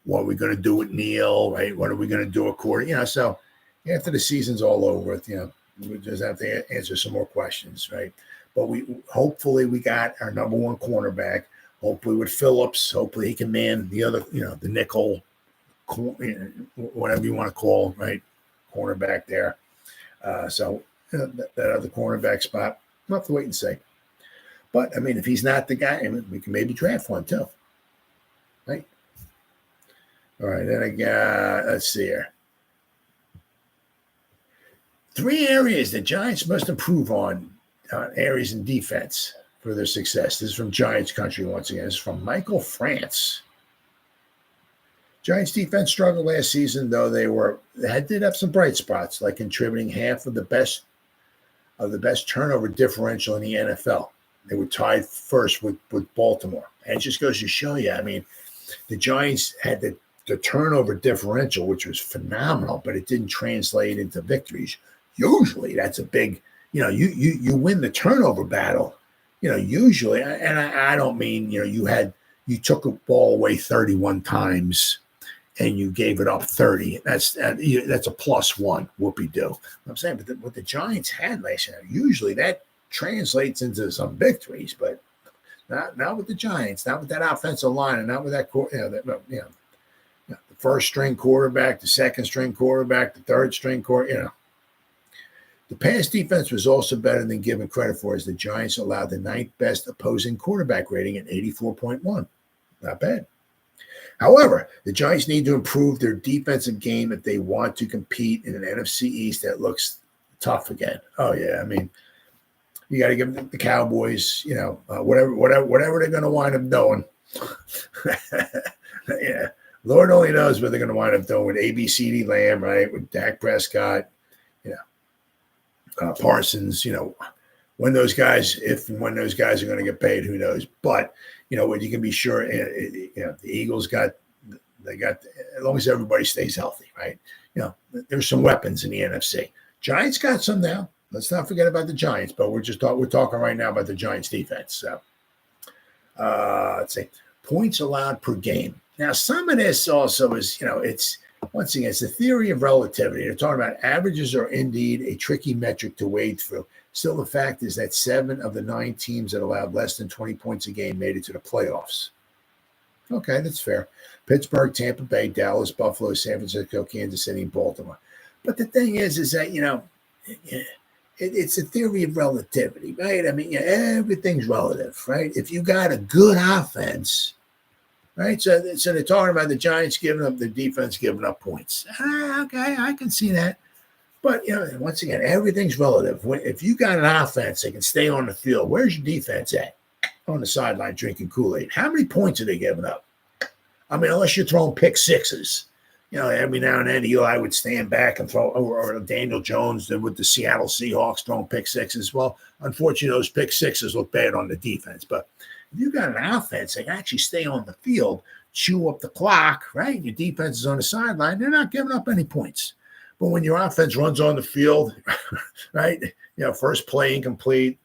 What are we going to do with Neal, right? What are we going to do according? So after the season's all over with, we just have to answer some more questions, right? But hopefully we got our number one cornerback. Hopefully with Phillips, hopefully he can man the other, the nickel, whatever you want to call, right? Cornerback there. So that other cornerback spot, we'll have to wait and see. But I mean, if he's not the guy, we can maybe draft one too, right? All right, then I got, let's see here. 3 areas the Giants must improve on, areas in defense for their success. This is from Giants Country once again. This is from Michael France. Giants defense struggled last season, though they did have some bright spots, like contributing half of the best turnover differential in the NFL. They were tied first with Baltimore. And it just goes to show you, I mean, the Giants had the turnover differential, which was phenomenal, but it didn't translate into victories. Usually that's a big, you win the turnover battle, usually, and I don't mean, you took a ball away 31 times and you gave it up 30. That's a +1, whoopee-doo. I'm saying, but what the Giants had last year, usually that translates into some victories, but not with the Giants, not with that offensive line, and not with that, the first string quarterback, the second string quarterback, the third string quarterback, The pass defense was also better than given credit for, as the Giants allowed the 9th best opposing quarterback rating at 84.1. Not bad. However, the Giants need to improve their defensive game if they want to compete in an NFC East that looks tough again. Oh, yeah. I mean, you got to give the Cowboys, whatever they're going to wind up doing. Yeah. Lord only knows what they're going to wind up doing with ABCD Lamb, right? With Dak Prescott, Parsons, when those guys, if and when those guys are going to get paid, who knows? But what you can be sure, the Eagles got as long as everybody stays healthy, right? There's some weapons in the NFC. Giants got some now. Let's not forget about the Giants, but we're talking right now about the Giants defense. So let's see, points allowed per game. Now, some of this also is, it's once again, it's the theory of relativity. They're talking about averages are indeed a tricky metric to wade through. Still, the fact is that 7 of the 9 teams that allowed less than 20 points a game made it to the playoffs. Okay, that's fair. Pittsburgh, Tampa Bay, Dallas, Buffalo, San Francisco, Kansas City, and Baltimore. But the thing is that, it's a theory of relativity, right? I mean, everything's relative, right? If you got a good offense, right? So they're talking about the Giants giving up, the defense giving up points. Okay, I can see that. But, once again, everything's relative. If you got an offense that can stay on the field, where's your defense at? On the sideline drinking Kool-Aid. How many points are they giving up? I mean, unless you're throwing pick sixes. Every now and then Eli would stand back and throw, or Daniel Jones with the Seattle Seahawks throwing pick sixes. Well, unfortunately, those pick sixes look bad on the defense. But if you got an offense that can actually stay on the field, chew up the clock, right? Your defense is on the sideline, they're not giving up any points. But when your offense runs on the field, right? First play incomplete,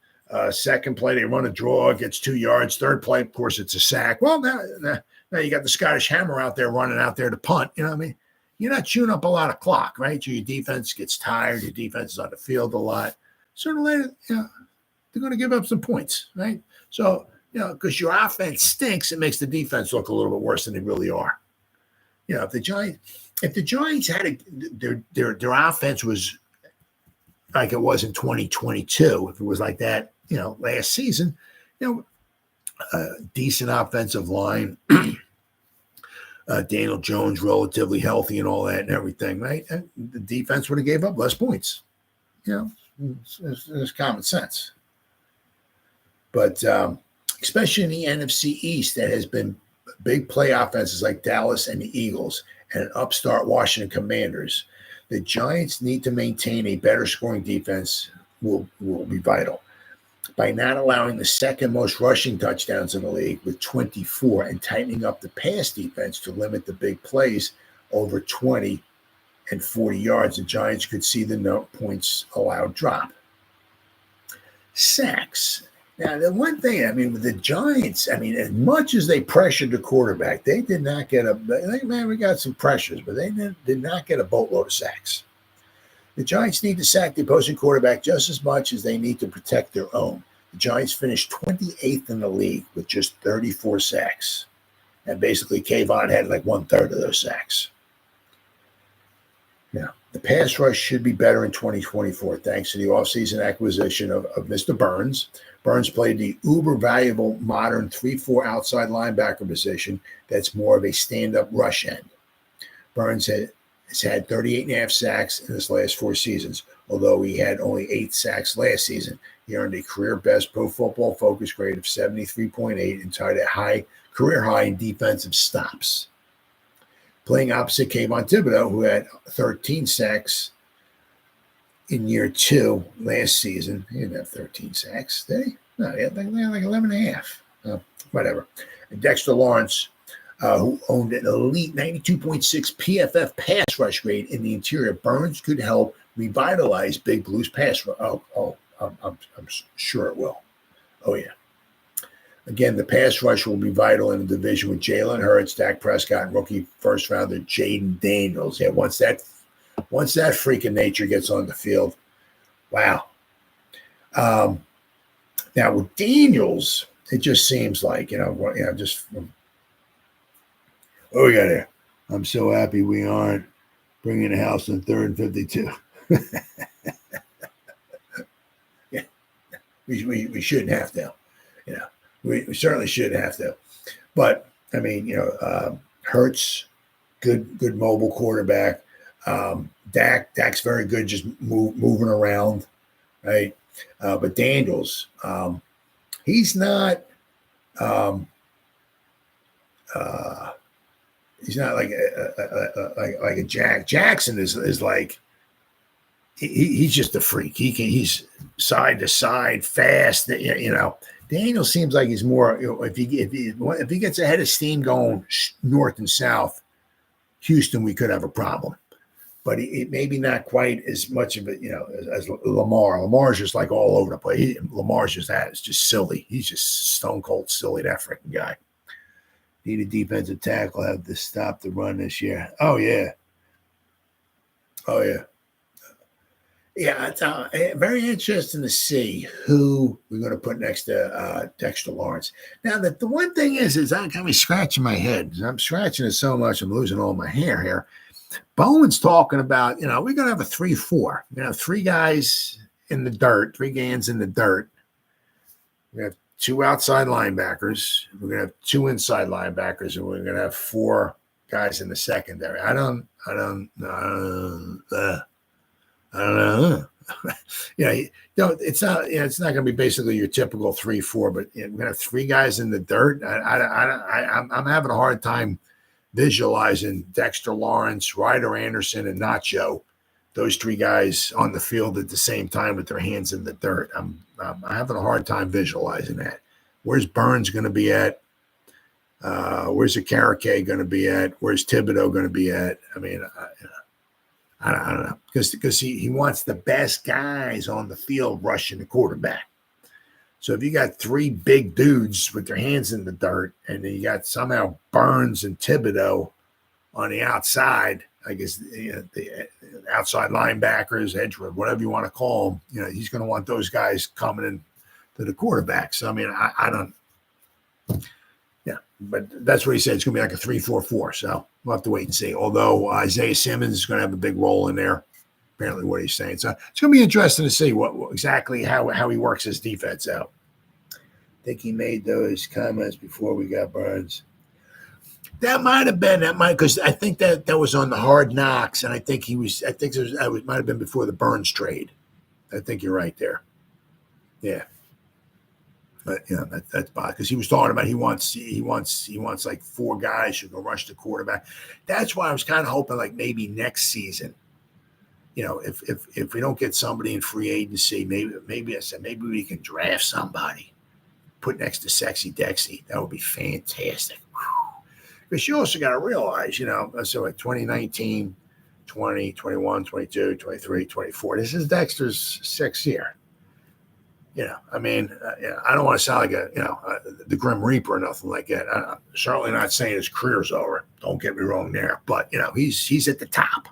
second play they run a draw, gets 2 yards. Third play, of course, it's a sack. Well, now you got the Scottish Hammer out there running out there to punt. You know what I mean? You're not chewing up a lot of clock, right? So your defense gets tired. Your defense is on the field a lot. Sooner or later, they're going to give up some points, right? So, because your offense stinks, it makes the defense look a little bit worse than they really are. If the Giants had their offense was like it was in 2022, if it was like that, last season, decent offensive line, Daniel Jones relatively healthy and all that and everything, right? And the defense would have gave up less points. It's common sense. But especially in the NFC East, that has been big play offenses like Dallas and the Eagles and an upstart Washington Commanders. The Giants need to maintain a better scoring defense will be vital. By not allowing the second most rushing touchdowns in the league with 24 and tightening up the pass defense to limit the big plays over 20 and 40 yards, the Giants could see the points allowed drop. Sacks. Now, the one thing, with the Giants, as much as they pressured the quarterback, they did not get we got some pressures, but they did not get a boatload of sacks. The Giants need to sack the opposing quarterback just as much as they need to protect their own. The Giants finished 28th in the league with just 34 sacks. And basically, Kayvon had like 1/3 of those sacks. Now, the pass rush should be better in 2024 thanks to the offseason acquisition of Mr. Burns. Burns played the uber-valuable modern 3-4 outside linebacker position that's more of a stand-up rush end. Burns has had 38.5 sacks in his last 4 seasons, although he had only 8 sacks last season. He earned a career-best Pro Football Focus grade of 73.8 and tied a career high in defensive stops. Playing opposite Kayvon Thibodeau, who had 13 sacks in year 2 last season. He didn't have 13 sacks, did he? No, he had like 11.5. Whatever. And Dexter Lawrence, who owned an elite 92.6 PFF pass rush grade in the interior. Burns could help revitalize Big Blue's pass rush. I'm sure it will. Oh, yeah. Again, the pass rush will be vital in the division with Jalen Hurts, Dak Prescott, and rookie first-rounder Jaden Daniels. Yeah, once that freak of nature gets on the field, wow. Now, with Daniels, it just seems like, just – what we got here? I'm so happy we aren't bringing the house on 3rd and 52. Yeah, we shouldn't have to. We certainly shouldn't have to. But Hurts, good mobile quarterback. Dak's very good, just moving around, right? But Daniels, he's not. He's not like a Jackson is like, he's just a freak. He's side to side, fast. Daniel seems like he's more. If he gets ahead of steam going north and south, Houston, we could have a problem. But it maybe not quite as much of it, as Lamar. Lamar's just like all over the place. Lamar's just that. It's just silly. He's just stone cold silly, that freaking guy. Need a defensive tackle, have to stop the run this year. Oh, yeah. Yeah, it's very interesting to see who we're going to put next to Dexter Lawrence. Now, the one thing is I got me scratching my head. I'm scratching it so much, I'm losing all my hair here. Bowman's talking about, we're going to have a 3-4. Three guys in the dirt, three games in the dirt. We have two outside linebackers. We're going to have two inside linebackers, and we're going to have four guys in the secondary. I don't know. It's not going to be basically your typical 3-4, but we're going to have three guys in the dirt. I'm having a hard time visualizing Dexter Lawrence, Ryder Anderson, and Nacho, those three guys on the field at the same time with their hands in the dirt. I'm having a hard time visualizing that. Where's Burns going to be at? Where's Akarake going to be at? Where's Thibodeau going to be at? I mean, I don't know, because he wants the best guys on the field rushing the quarterback. So if you got three big dudes with their hands in the dirt, and then you got somehow Burns and Thibodeau on the outside, I guess the outside linebackers, edge, whatever you want to call them, he's going to want those guys coming in to the quarterback. So I mean, I don't. Yeah, but that's what he said. It's going to be like a 3-4-4. So we'll have to wait and see. Although Isaiah Simmons is going to have a big role in there, apparently what he's saying. So it's going to be interesting to see what exactly how he works his defense out. I think he made those comments before we got Burns. That might have been because I think that was on the Hard Knocks, and I think it might have been before the Burns trade. I think you're right there. Yeah. But that's bad because he was talking about he wants like four guys who can rush the quarterback. That's why I was kind of hoping like maybe next season, if we don't get somebody in free agency, maybe I said maybe we can draft somebody, put next to Sexy Dexy. That would be fantastic. Because you also got to realize, so at 2019, 20, 21, 22, 23, 24, this is Dexter's sixth year. I mean, I don't want to sound like the Grim Reaper or nothing like that. I'm certainly not saying his career's over. Don't get me wrong there. But, he's at the top,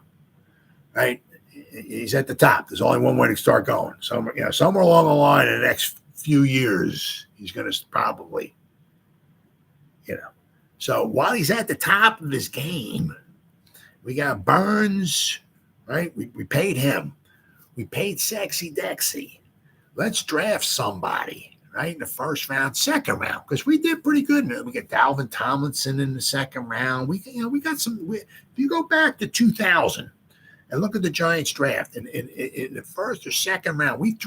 right? He's at the top. There's only one way to start going. Somewhere along the line in the next few years, he's going to probably, So while he's at the top of his game, we got Burns, right? We paid him. We paid Sexy Dexy. Let's draft somebody, right, in the first round, second round, because we did pretty good. We got Dalvin Tomlinson in the second round. We got some. If you go back to 2000 and look at the Giants draft in the first or second round, we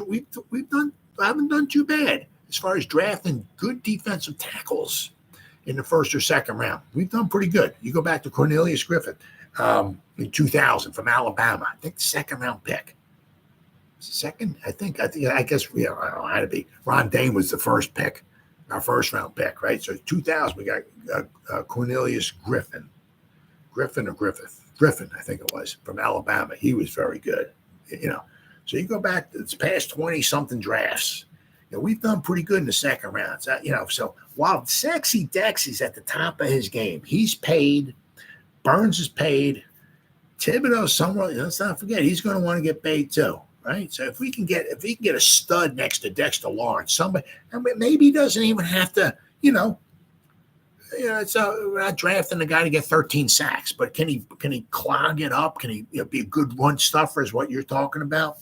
haven't done too bad as far as drafting good defensive tackles in the first or second round. We've done pretty good. You go back to Cornelius Griffin in 2000 from Alabama. I think the second round pick. Second, I guess it had to be. Ron Dane was the first pick, our first round pick, right? So 2000, we got Cornelius Griffin. Griffin, I think it was, from Alabama. He was very good, So you go back, it's past 20-something drafts. We've done pretty good in the second round. So while Sexy Dexy's at the top of his game, he's paid. Burns is paid. Thibodeau somewhere, let's not forget, he's going to want to get paid too. Right, so if we can get a stud next to Dexter Lawrence, somebody, maybe he doesn't even have to, we're not drafting the guy to get 13 sacks, but can he clog it up? Can he be a good run stuffer? Is what you're talking about?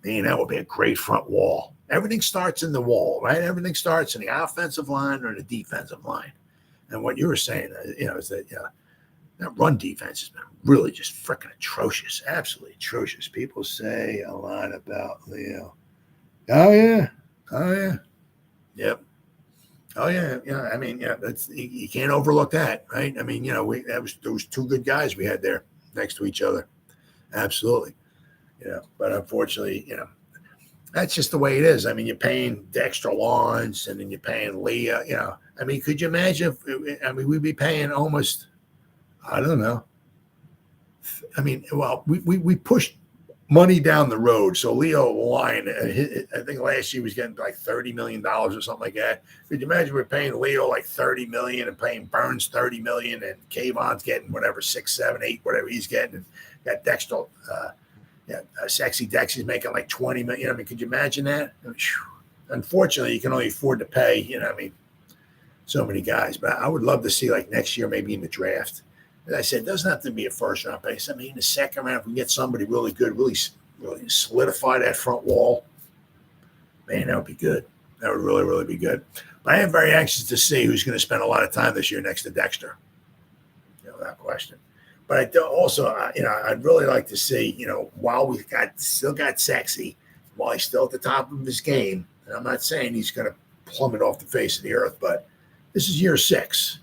Man, that would be a great front wall. Everything starts in the wall, right? Everything starts in the offensive line or the defensive line. And what you were saying, is that that run defense has been really just freaking atrocious, absolutely atrocious. People say a lot about Leo. Oh yeah, yep. Oh yeah. I mean, that's you can't overlook that, right? I mean, those two good guys we had there next to each other, absolutely. But unfortunately, that's just the way it is. I mean, you're paying Dexter Lawrence, and then you're paying Leah. I mean, could you imagine we'd be paying almost, I don't know. I mean, well, we pushed money down the road. So Leo Lyon, I think last year was getting like $30 million or something like that. Could you imagine we're paying Leo like $30 million and paying Burns $30 million, and Kayvon's getting whatever 6, 7, 8, whatever he's getting, and got Dexter, Sexy Dexy's making like $20 million. I mean, could you imagine that? Unfortunately, you can only afford to pay, so many guys. But I would love to see like next year, maybe in the draft. As I said, it doesn't have to be a first round base. I mean, in the second round, if we get somebody really good, really solidify that front wall, man, that would be good. That would really, really be good. But I am very anxious to see who's going to spend a lot of time this year next to Dexter. Without question. But I do also, I'd really like to see, while we've still got Sexy, while he's still at the top of his game, and I'm not saying he's going to plummet off the face of the earth, but this is year 6.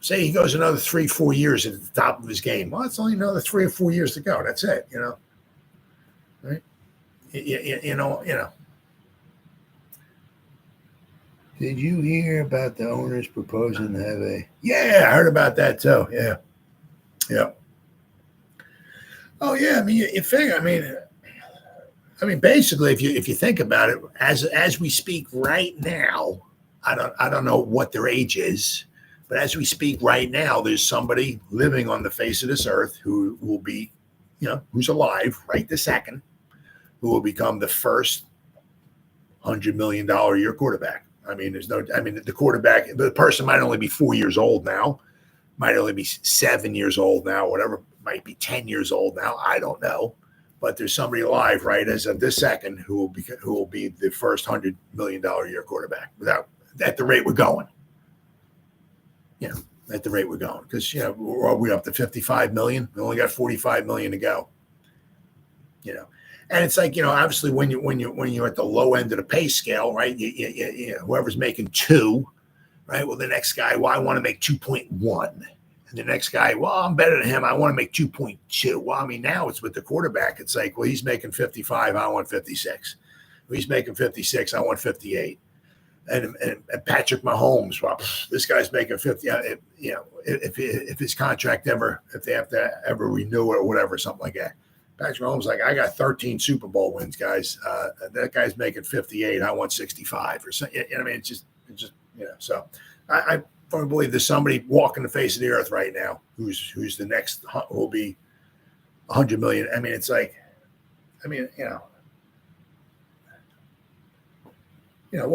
Say he goes another 3-4 years at the top of his game. Well, it's only another 3 or 4 years to go. That's it, right? Did you hear about the owners proposing to have a? Yeah, I heard about that too. Yeah. Oh yeah, I mean, you figure. I mean, basically, if you think about it, as we speak right now, I don't know what their age is, but as we speak right now, there's somebody living on the face of this earth who will be, who's alive right this second, who will become the first $100 million a year quarterback. I mean, the quarterback, the person might only be 4 years old now, might only be 7 years old now, whatever, might be 10 years old now. I don't know. But there's somebody alive right as of this second who will be the first $100 million a year quarterback at the rate we're going. At the rate we're going. Because, we're up to 55 million. We only got 45 million to go. And it's like, obviously when you're at the low end of the pay scale, right? Whoever's making 2, right? Well, the next guy, well, I want to make 2.1. And the next guy, well, I'm better than him. I want to make 2.2. Well, I mean, now it's with the quarterback. It's like, well, he's making 55. I want 56. He's making 56. I want 58. And Patrick Mahomes, well, this guy's making 50. If his contract if they have to ever renew it or whatever, something like that. Patrick Mahomes like, I got 13 Super Bowl wins, guys. That guy's making 58. I want 65 or something. I mean, it's just So I firmly believe there's somebody walking the face of the earth right now who's the next who will be 100 million. I mean, it's like, what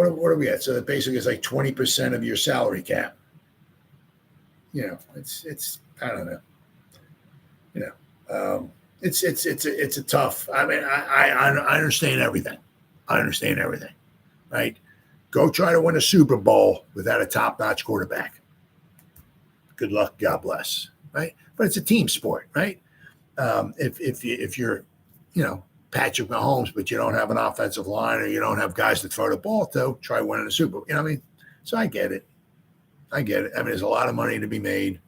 are we at? So basically, it's like 20% of your salary cap. It's I don't know. It's a tough. I mean, I understand everything. Right? Go try to win a Super Bowl without a top-notch quarterback. Good luck. God bless. Right? But it's a team sport, right? If you're, Patrick Mahomes, but you don't have an offensive line or you don't have guys to throw the ball to, try winning a Super Bowl. So I get it. I mean, there's a lot of money to be made.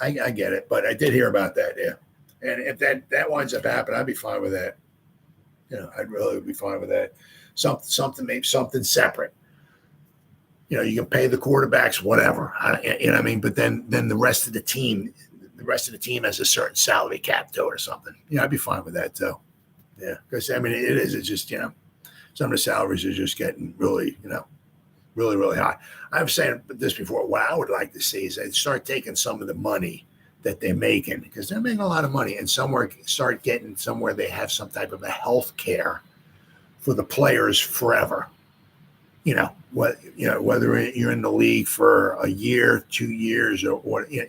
I get it. But I did hear about that. Yeah. And if that winds up happening, I'd be fine with that. I'd really be fine with that. Maybe something separate. You can pay the quarterbacks, whatever. But then the rest of the team has a certain salary cap to it or something. I'd be fine with that too. Yeah, because it is. It's just some of the salaries are just getting really, really, really high. I've said this before. What I would like to see is they start taking some of the money that they're making, because they're making a lot of money, and start getting somewhere they have some type of a health care for the players forever. Whether you're in the league for a year, 2 years, or what, I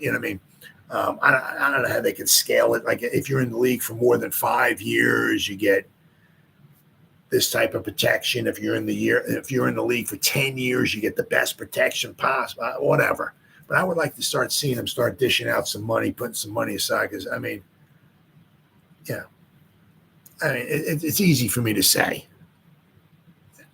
don't know how they can scale it. Like if you're in the league for more than 5 years, you get this type of protection. If you're in the league for 10 years, you get the best protection possible, whatever. But I would like to start seeing them start dishing out some money, putting some money aside. Because it's easy for me to say.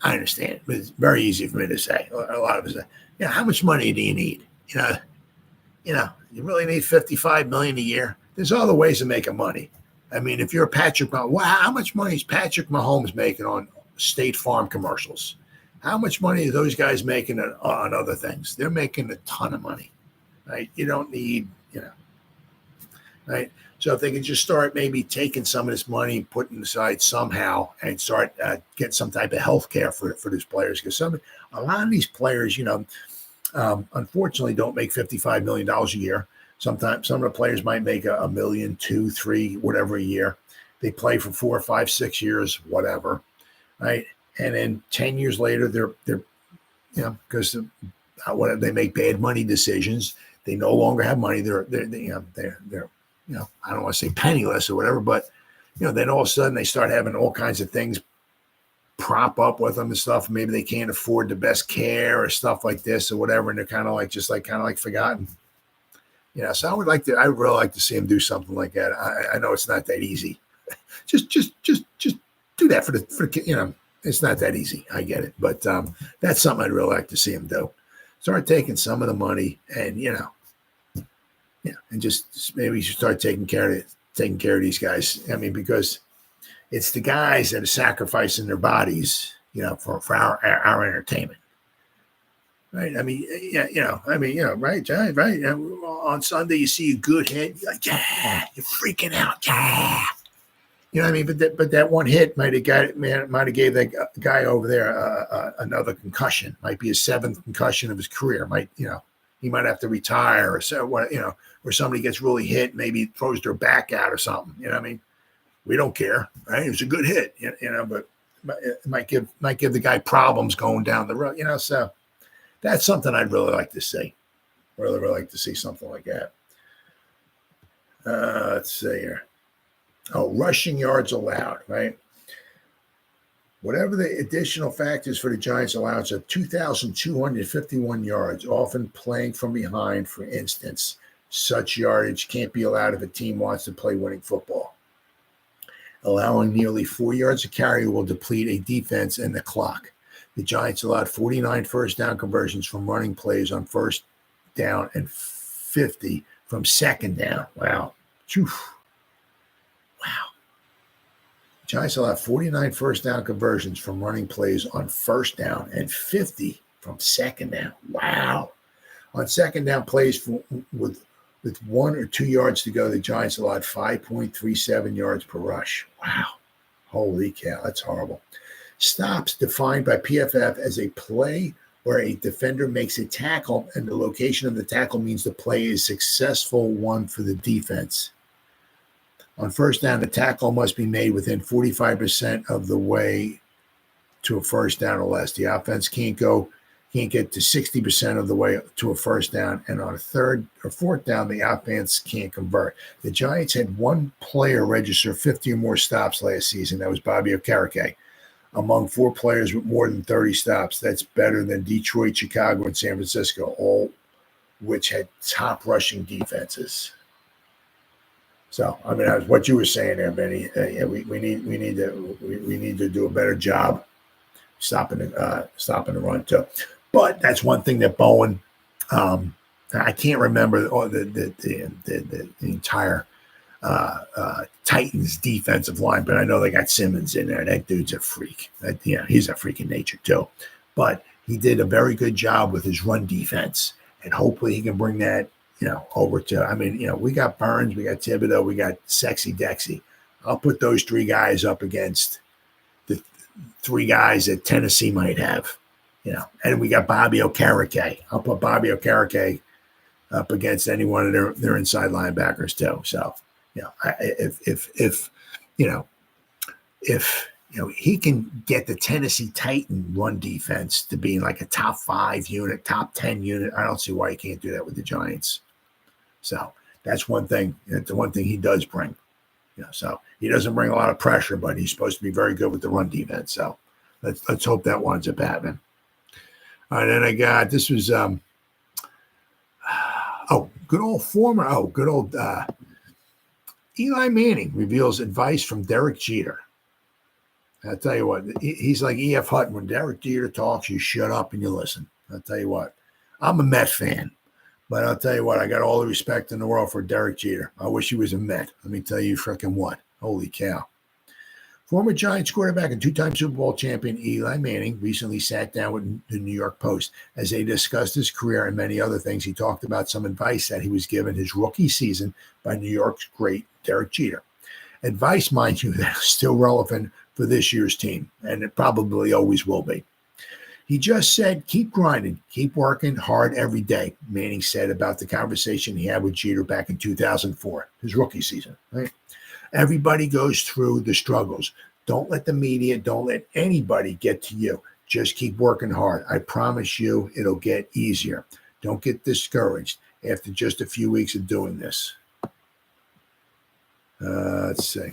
I understand, but it's very easy for me to say. A lot of us say, how much money do you need? You really need $55 million a year. There's other ways of making money. I mean, if you're Patrick Mahomes, how much money is Patrick Mahomes making on State Farm commercials? How much money are those guys making on other things? They're making a ton of money, right? You don't need, right? So if they can just start maybe taking some of this money, putting aside somehow, and start get some type of health care for these players, because a lot of these players, unfortunately, don't make $55 million a year. Sometimes some of the players might make $1 million, 2, 3, whatever a year. They play for 4, 5, 6 years, whatever, right? And then 10 years later, they're because they make bad money decisions. They no longer have money. They're I don't want to say penniless or whatever, but then all of a sudden they start having all kinds of things prop up with them and stuff. Maybe they can't afford the best care or stuff like this or whatever, and they're kind of like forgotten. So I would really like to see him do something like that. I know it's not that easy. Just do that for the it's not that easy. I get it, but that's something I'd really like to see him do. Start taking some of the money and and just maybe you should start taking care of these guys. I mean, because it's the guys that are sacrificing their bodies, for our entertainment. Right. I mean, right, John, right. On Sunday, you see a good hit. You're like, yeah, you're freaking out. Yeah. You know what I mean? But that one hit might have gave that guy over there another concussion. Might be his 7th concussion of his career. He might have to retire or so. Where somebody gets really hit, maybe throws their back out or something. You know what I mean? We don't care, right? It was a good hit, but it might give the guy problems going down the road. So that's something I'd really like to see. Really like to see something like that. Let's see here. Oh, rushing yards allowed, right? Whatever the additional factors for the Giants' allowance of 2,251 yards, often playing from behind, for instance. Such yardage can't be allowed if a team wants to play winning football. Allowing nearly 4 yards a carry will deplete a defense and the clock. The Giants allowed 49 first down conversions from running plays on first down and 50 from second down. Wow. Whew. Wow. Giants allowed 49 first down conversions from running plays on first down and 50 from second down. Wow. On second down plays with 1 or 2 yards to go, the Giants allowed 5.37 yards per rush. Wow. Holy cow. That's horrible. Stops defined by PFF as a play where a defender makes a tackle and the location of the tackle means the play is a successful one for the defense. On first down, the tackle must be made within 45% of the way to a first down or less. The offense can't get to 60% of the way to a first down, and on a third or fourth down, the offense can't convert. The Giants had one player register 50 or more stops last season. That was Bobby Okereke. Among 4 players with more than 30 stops, that's better than Detroit, Chicago, and San Francisco, all which had top rushing defenses. So, I mean, what you were saying there, Benny. We need to do a better job stopping the run too. But that's one thing that Bowen. I can't remember the entire Titans defensive line, but I know they got Simmons in there. That dude's a freak. He's a freak in nature too. But he did a very good job with his run defense, and hopefully he can bring that over to. I mean, we got Burns, we got Thibodeau, we got Sexy Dexy. I'll put those 3 guys up against the 3 guys that Tennessee might have. And we got Bobby Okereke. I'll put Bobby Okereke up against any one of their inside linebackers too. So, if he can get the Tennessee Titan run defense to being like a top 5 unit, top 10 unit, I don't see why he can't do that with the Giants. So that's one thing. That's the one thing he does bring. So he doesn't bring a lot of pressure, but he's supposed to be very good with the run defense. So let's hope that winds up happening. All right, then I got this was good old Eli Manning reveals advice from Derek Jeter. I'll tell you what, he's like E.F. Hutton. When Derek Jeter talks, you shut up and you listen. I'll tell you what, I'm a Met fan, But I'll tell you what, I got all the respect in the world for Derek Jeter. I wish he was a Met. Let me tell you frickin' what. Holy cow. Former Giants quarterback and two-time Super Bowl champion Eli Manning recently sat down with the New York Post. As they discussed his career and many other things, he talked about some advice that he was given his rookie season by New York's great Derek Jeter. Advice, mind you, that is still relevant for this year's team, and it probably always will be. He just said, keep grinding, keep working hard every day, Manning said about the conversation he had with Jeter back in 2004, his rookie season, right? Everybody goes through the struggles. Don't let the media, don't let anybody get to you. Just keep working hard. I promise you it'll get easier. Don't get discouraged after just a few weeks of doing this. Let's see.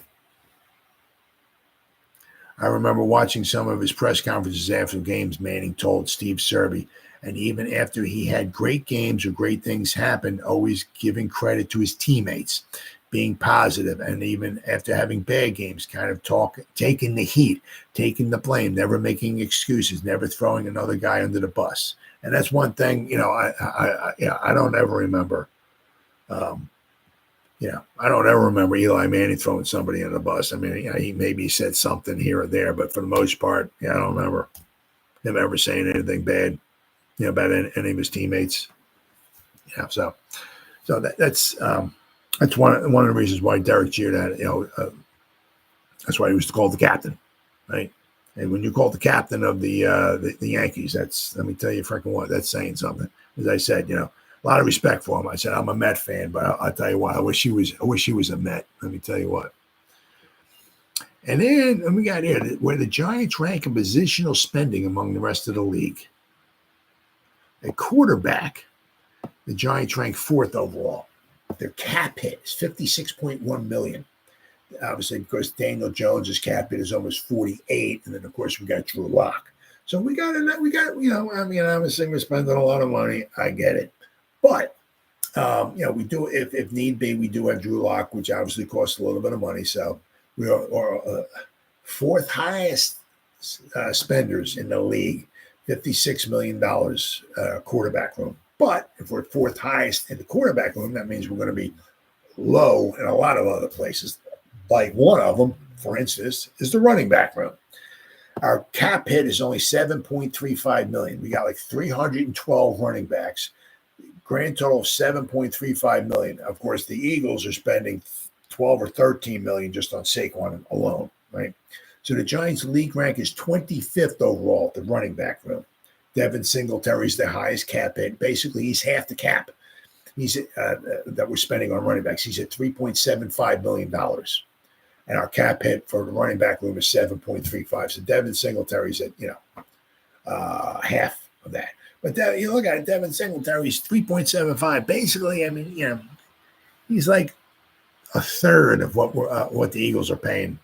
I remember watching some of his press conferences after games, Manning told Steve Serby. And even after he had great games or great things happen, always giving credit to his teammates, being positive, and even after having bad games, kind of taking the heat, taking the blame, never making excuses, never throwing another guy under the bus. And that's one thing, I don't ever remember. I don't ever remember Eli Manning throwing somebody under the bus. I mean, he maybe said something here or there, but for the most part, I don't remember him ever saying anything bad, about any of his teammates. So that's one of the reasons why Derek Jeter had, that's why he was called the captain, right? And when you call the captain of the Yankees, let me tell you, freaking what, that's saying something. As I said, a lot of respect for him. I said I'm a Met fan, but I'll tell you what, I wish he was a Met. Let me tell you what. And then we got here where the Giants rank in positional spending among the rest of the league. At quarterback, the Giants rank 4th overall. Their cap hit is $56.1 million. Obviously, because Daniel Jones' cap hit is almost 48, and then of course we got Drew Lock. So we got obviously we're spending a lot of money. I get it, but we do if need be, we do have Drew Lock, which obviously costs a little bit of money. So we are 4th highest spenders in the league, $56 million quarterback room. But if we're 4th highest in the quarterback room, that means we're going to be low in a lot of other places. Like one of them, for instance, is the running back room. Our cap hit is only $7.35 million. We got like 312 running backs. Grand total of $7.35 million. Of course, the Eagles are spending $12 or $13 million just on Saquon alone, right? So the Giants' league rank is 25th overall at the running back room. Devin Singletary is the highest cap hit. Basically, he's half the cap. He's that we're spending on running backs. He's at $3.75 million. And our cap hit for the running back room is 7.35. So Devin Singletary's at, half of that. But you look at it, Devin Singletary's 3.75. Basically, he's like a third of what the Eagles are paying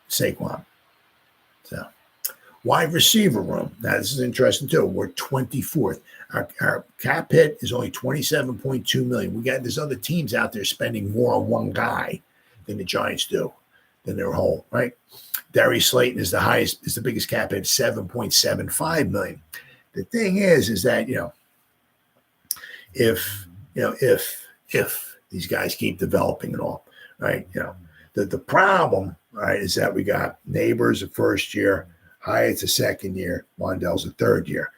Saquon. So wide receiver room. Now, this is interesting too. We're 24th. Our cap hit is only $27.2 million. There's other teams out there spending more on one guy than the Giants do, than their whole, right? Darius Slayton is the biggest cap hit, $7.75 million. The thing is that, if these guys keep developing and all, right? The problem, right, is that we got Neighbors a first year, Hyatt's a second year, Wandell's a third year.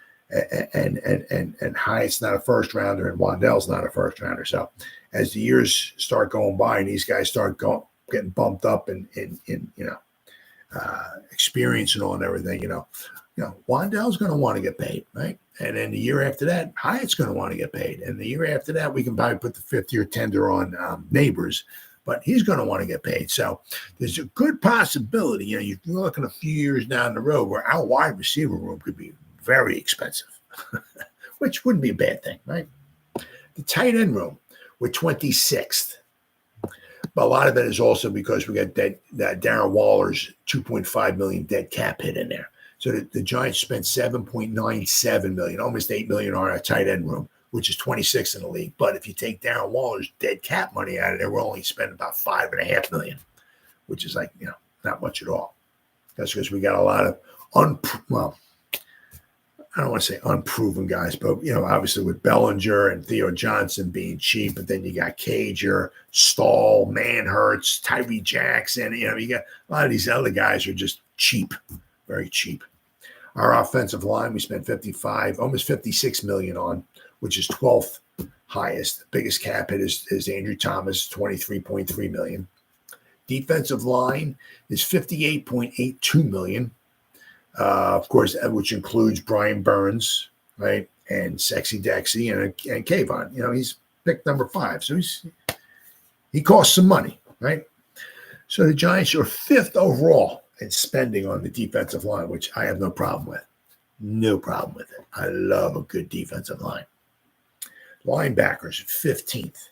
And Hyatt's not a first rounder and Wandell's not a first rounder. So as the years start going by and these guys start getting bumped up in experience and all and everything, Wandell's going to want to get paid, right? And then the year after that, Hyatt's going to want to get paid. And the year after that, we can probably put the 5th-year tender on Neighbors, but he's going to want to get paid. So there's a good possibility, you're looking a few years down the road where our wide receiver room could be very expensive, which wouldn't be a bad thing, right? The tight end room, we're 26th. But a lot of that is also because we got that Darren Waller's $2.5 million dead cap hit in there. So the Giants spent $7.97 million, almost $8 million on our tight end room, which is 26th in the league. But if you take Darren Waller's dead cap money out of there, we're only spending about $5.5 million, which is like, not much at all. That's because we got a lot of I don't want to say unproven guys, but obviously with Bellinger and Theo Johnson being cheap, but then you got Cager, Stahl, Manhurts, Tyree Jackson. You got a lot of these other guys are just cheap, very cheap. Our offensive line, we spent almost 56 million on, which is 12th highest. The biggest cap hit is Andrew Thomas, 23.3 million. Defensive line is 58.82 million. Of course, which includes Brian Burns, right, and Sexy Dexy and Kayvon. He's picked number 5, so he costs some money, right? So the Giants are 5th overall in spending on the defensive line, which I have no problem with. No problem with it. I love a good defensive line. Linebackers, 15th.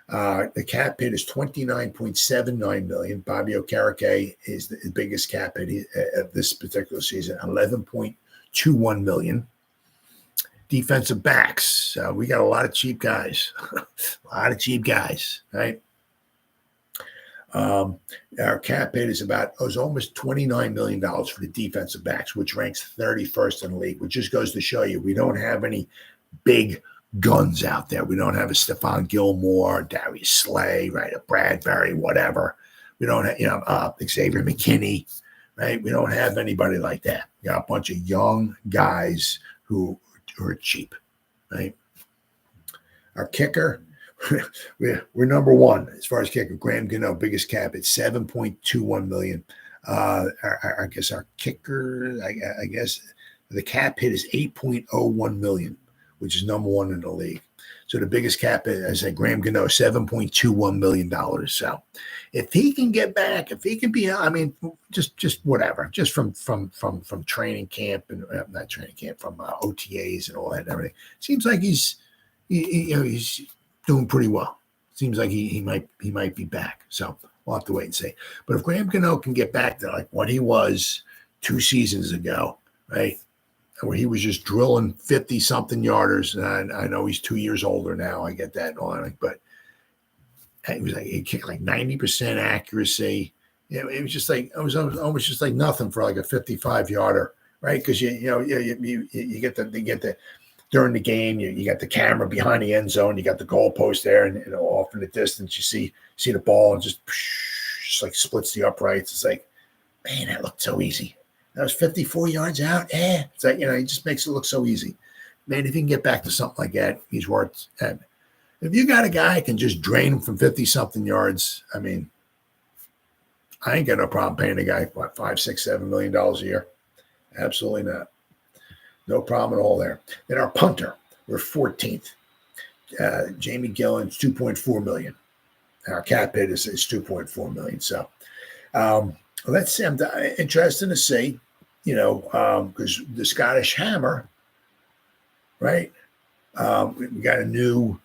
The cap hit is 29.79 million. Bobby Okereke is the biggest cap hit of this particular season, 11.21 million. Defensive backs, we got a lot of cheap guys, right? Our cap hit is almost $29 million for the defensive backs, which ranks 31st in the league, which just goes to show you we don't have any big guns out there. We don't have a Stephon Gilmore, Darius Slay, right? A Bradberry, whatever. We don't have, Xavier McKinney, right? We don't have anybody like that. We got a bunch of young guys who are cheap, right? Our kicker, we're number 1 as far as kicker. Graham Gano, biggest cap at 7.21 million. I guess our kicker, I guess the cap hit is 8.01 million. Which is number 1 in the league. So the biggest cap, as I said, Graham Gano, $7.21 million. So if he can get back, if he can be, just whatever, just from training camp and not training camp, from OTAs and all that and everything, seems like he's doing pretty well. Seems like he might be back. So we'll have to wait and see. But if Graham Gano can get back to like what he was 2 seasons ago, right? Where he was just drilling 50-something yarders. And I know he's 2 years older now. I get that and all that. But he kicked like 90% accuracy. It was just like, it was almost just like nothing for like a 55-yarder, right? Because you get the during the game, you got the camera behind the end zone, you got the goalpost there, and off in the distance you see the ball and just like splits the uprights. It's like, man, that looked so easy. That was 54 yards out. It's like, he just makes it look so easy. Man, if he can get back to something like that, he's worth it. If you got a guy who can just drain him from 50-something yards, I ain't got no problem paying a guy, $5, $6, $7 million a year. Absolutely not. No problem at all there. Then our punter, we're 14th. Jamie Gillen's $2.4 million. Our cap hit is $2.4 million. So let's see. I'm interested to see, because the Scottish Hammer, right? We got a new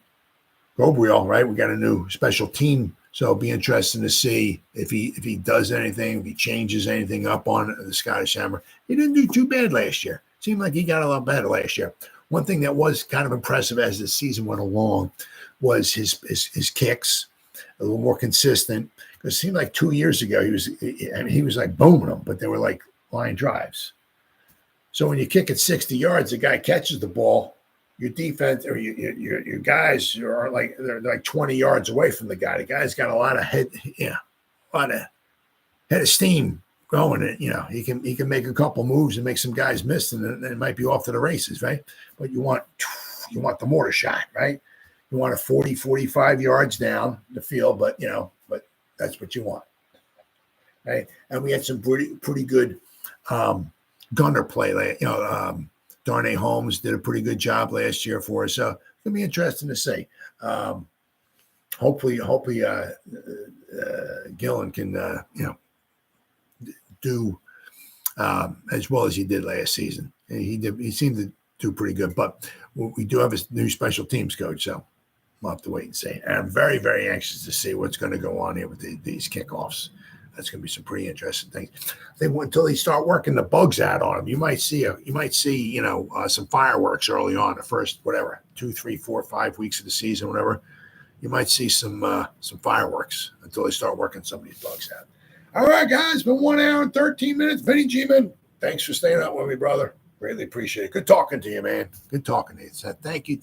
Gabriel, right? We got a new special team. So it'll be interesting to see if he does anything, if he changes anything up on the Scottish Hammer. He didn't do too bad last year. Seemed like he got a lot better last year. One thing that was kind of impressive as the season went along was his kicks, a little more consistent. Because it seemed like 2 years ago he was like booming them, but they were like line drives. So when you kick it 60 yards, the guy catches the ball. Your defense or your guys are like they're like 20 yards away from the guy. The guy's got a lot of head of steam going. And he can make a couple moves and make some guys miss, and then it might be off to the races, right? But you want the mortar shot, right? You want a 40, 45 yards down the field, but that's what you want, right? And we had some pretty good gunner play. Darnay Holmes did a pretty good job last year for us. So it's going to be interesting to see. Hopefully, Gillen can, do as well as he did last season. He seemed to do pretty good. But we do have a new special teams coach, so we'll have to wait and see. And I'm very, very anxious to see what's going to go on here with these kickoffs. That's going to be some pretty interesting things. Until they start working the bugs out on them, you might see some fireworks early on, the first 2, 3, 4, 5 weeks of the season, whatever. You might see some fireworks until they start working some of these bugs out. All right, guys, it's been 1 hour and 13 minutes. Vinny G-Man, thanks for staying up with me, brother. Really appreciate it. Good talking to you, man. Good talking to you. So thank you.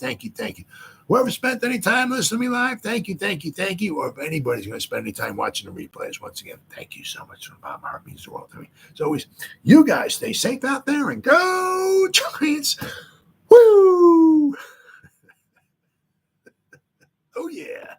Whoever spent any time listening to me live, thank you. Or if anybody's going to spend any time watching the replays, once again, thank you so much. From the bottom of my heart, means the world to me. As always, you guys stay safe out there and go Giants. Woo! Oh, yeah.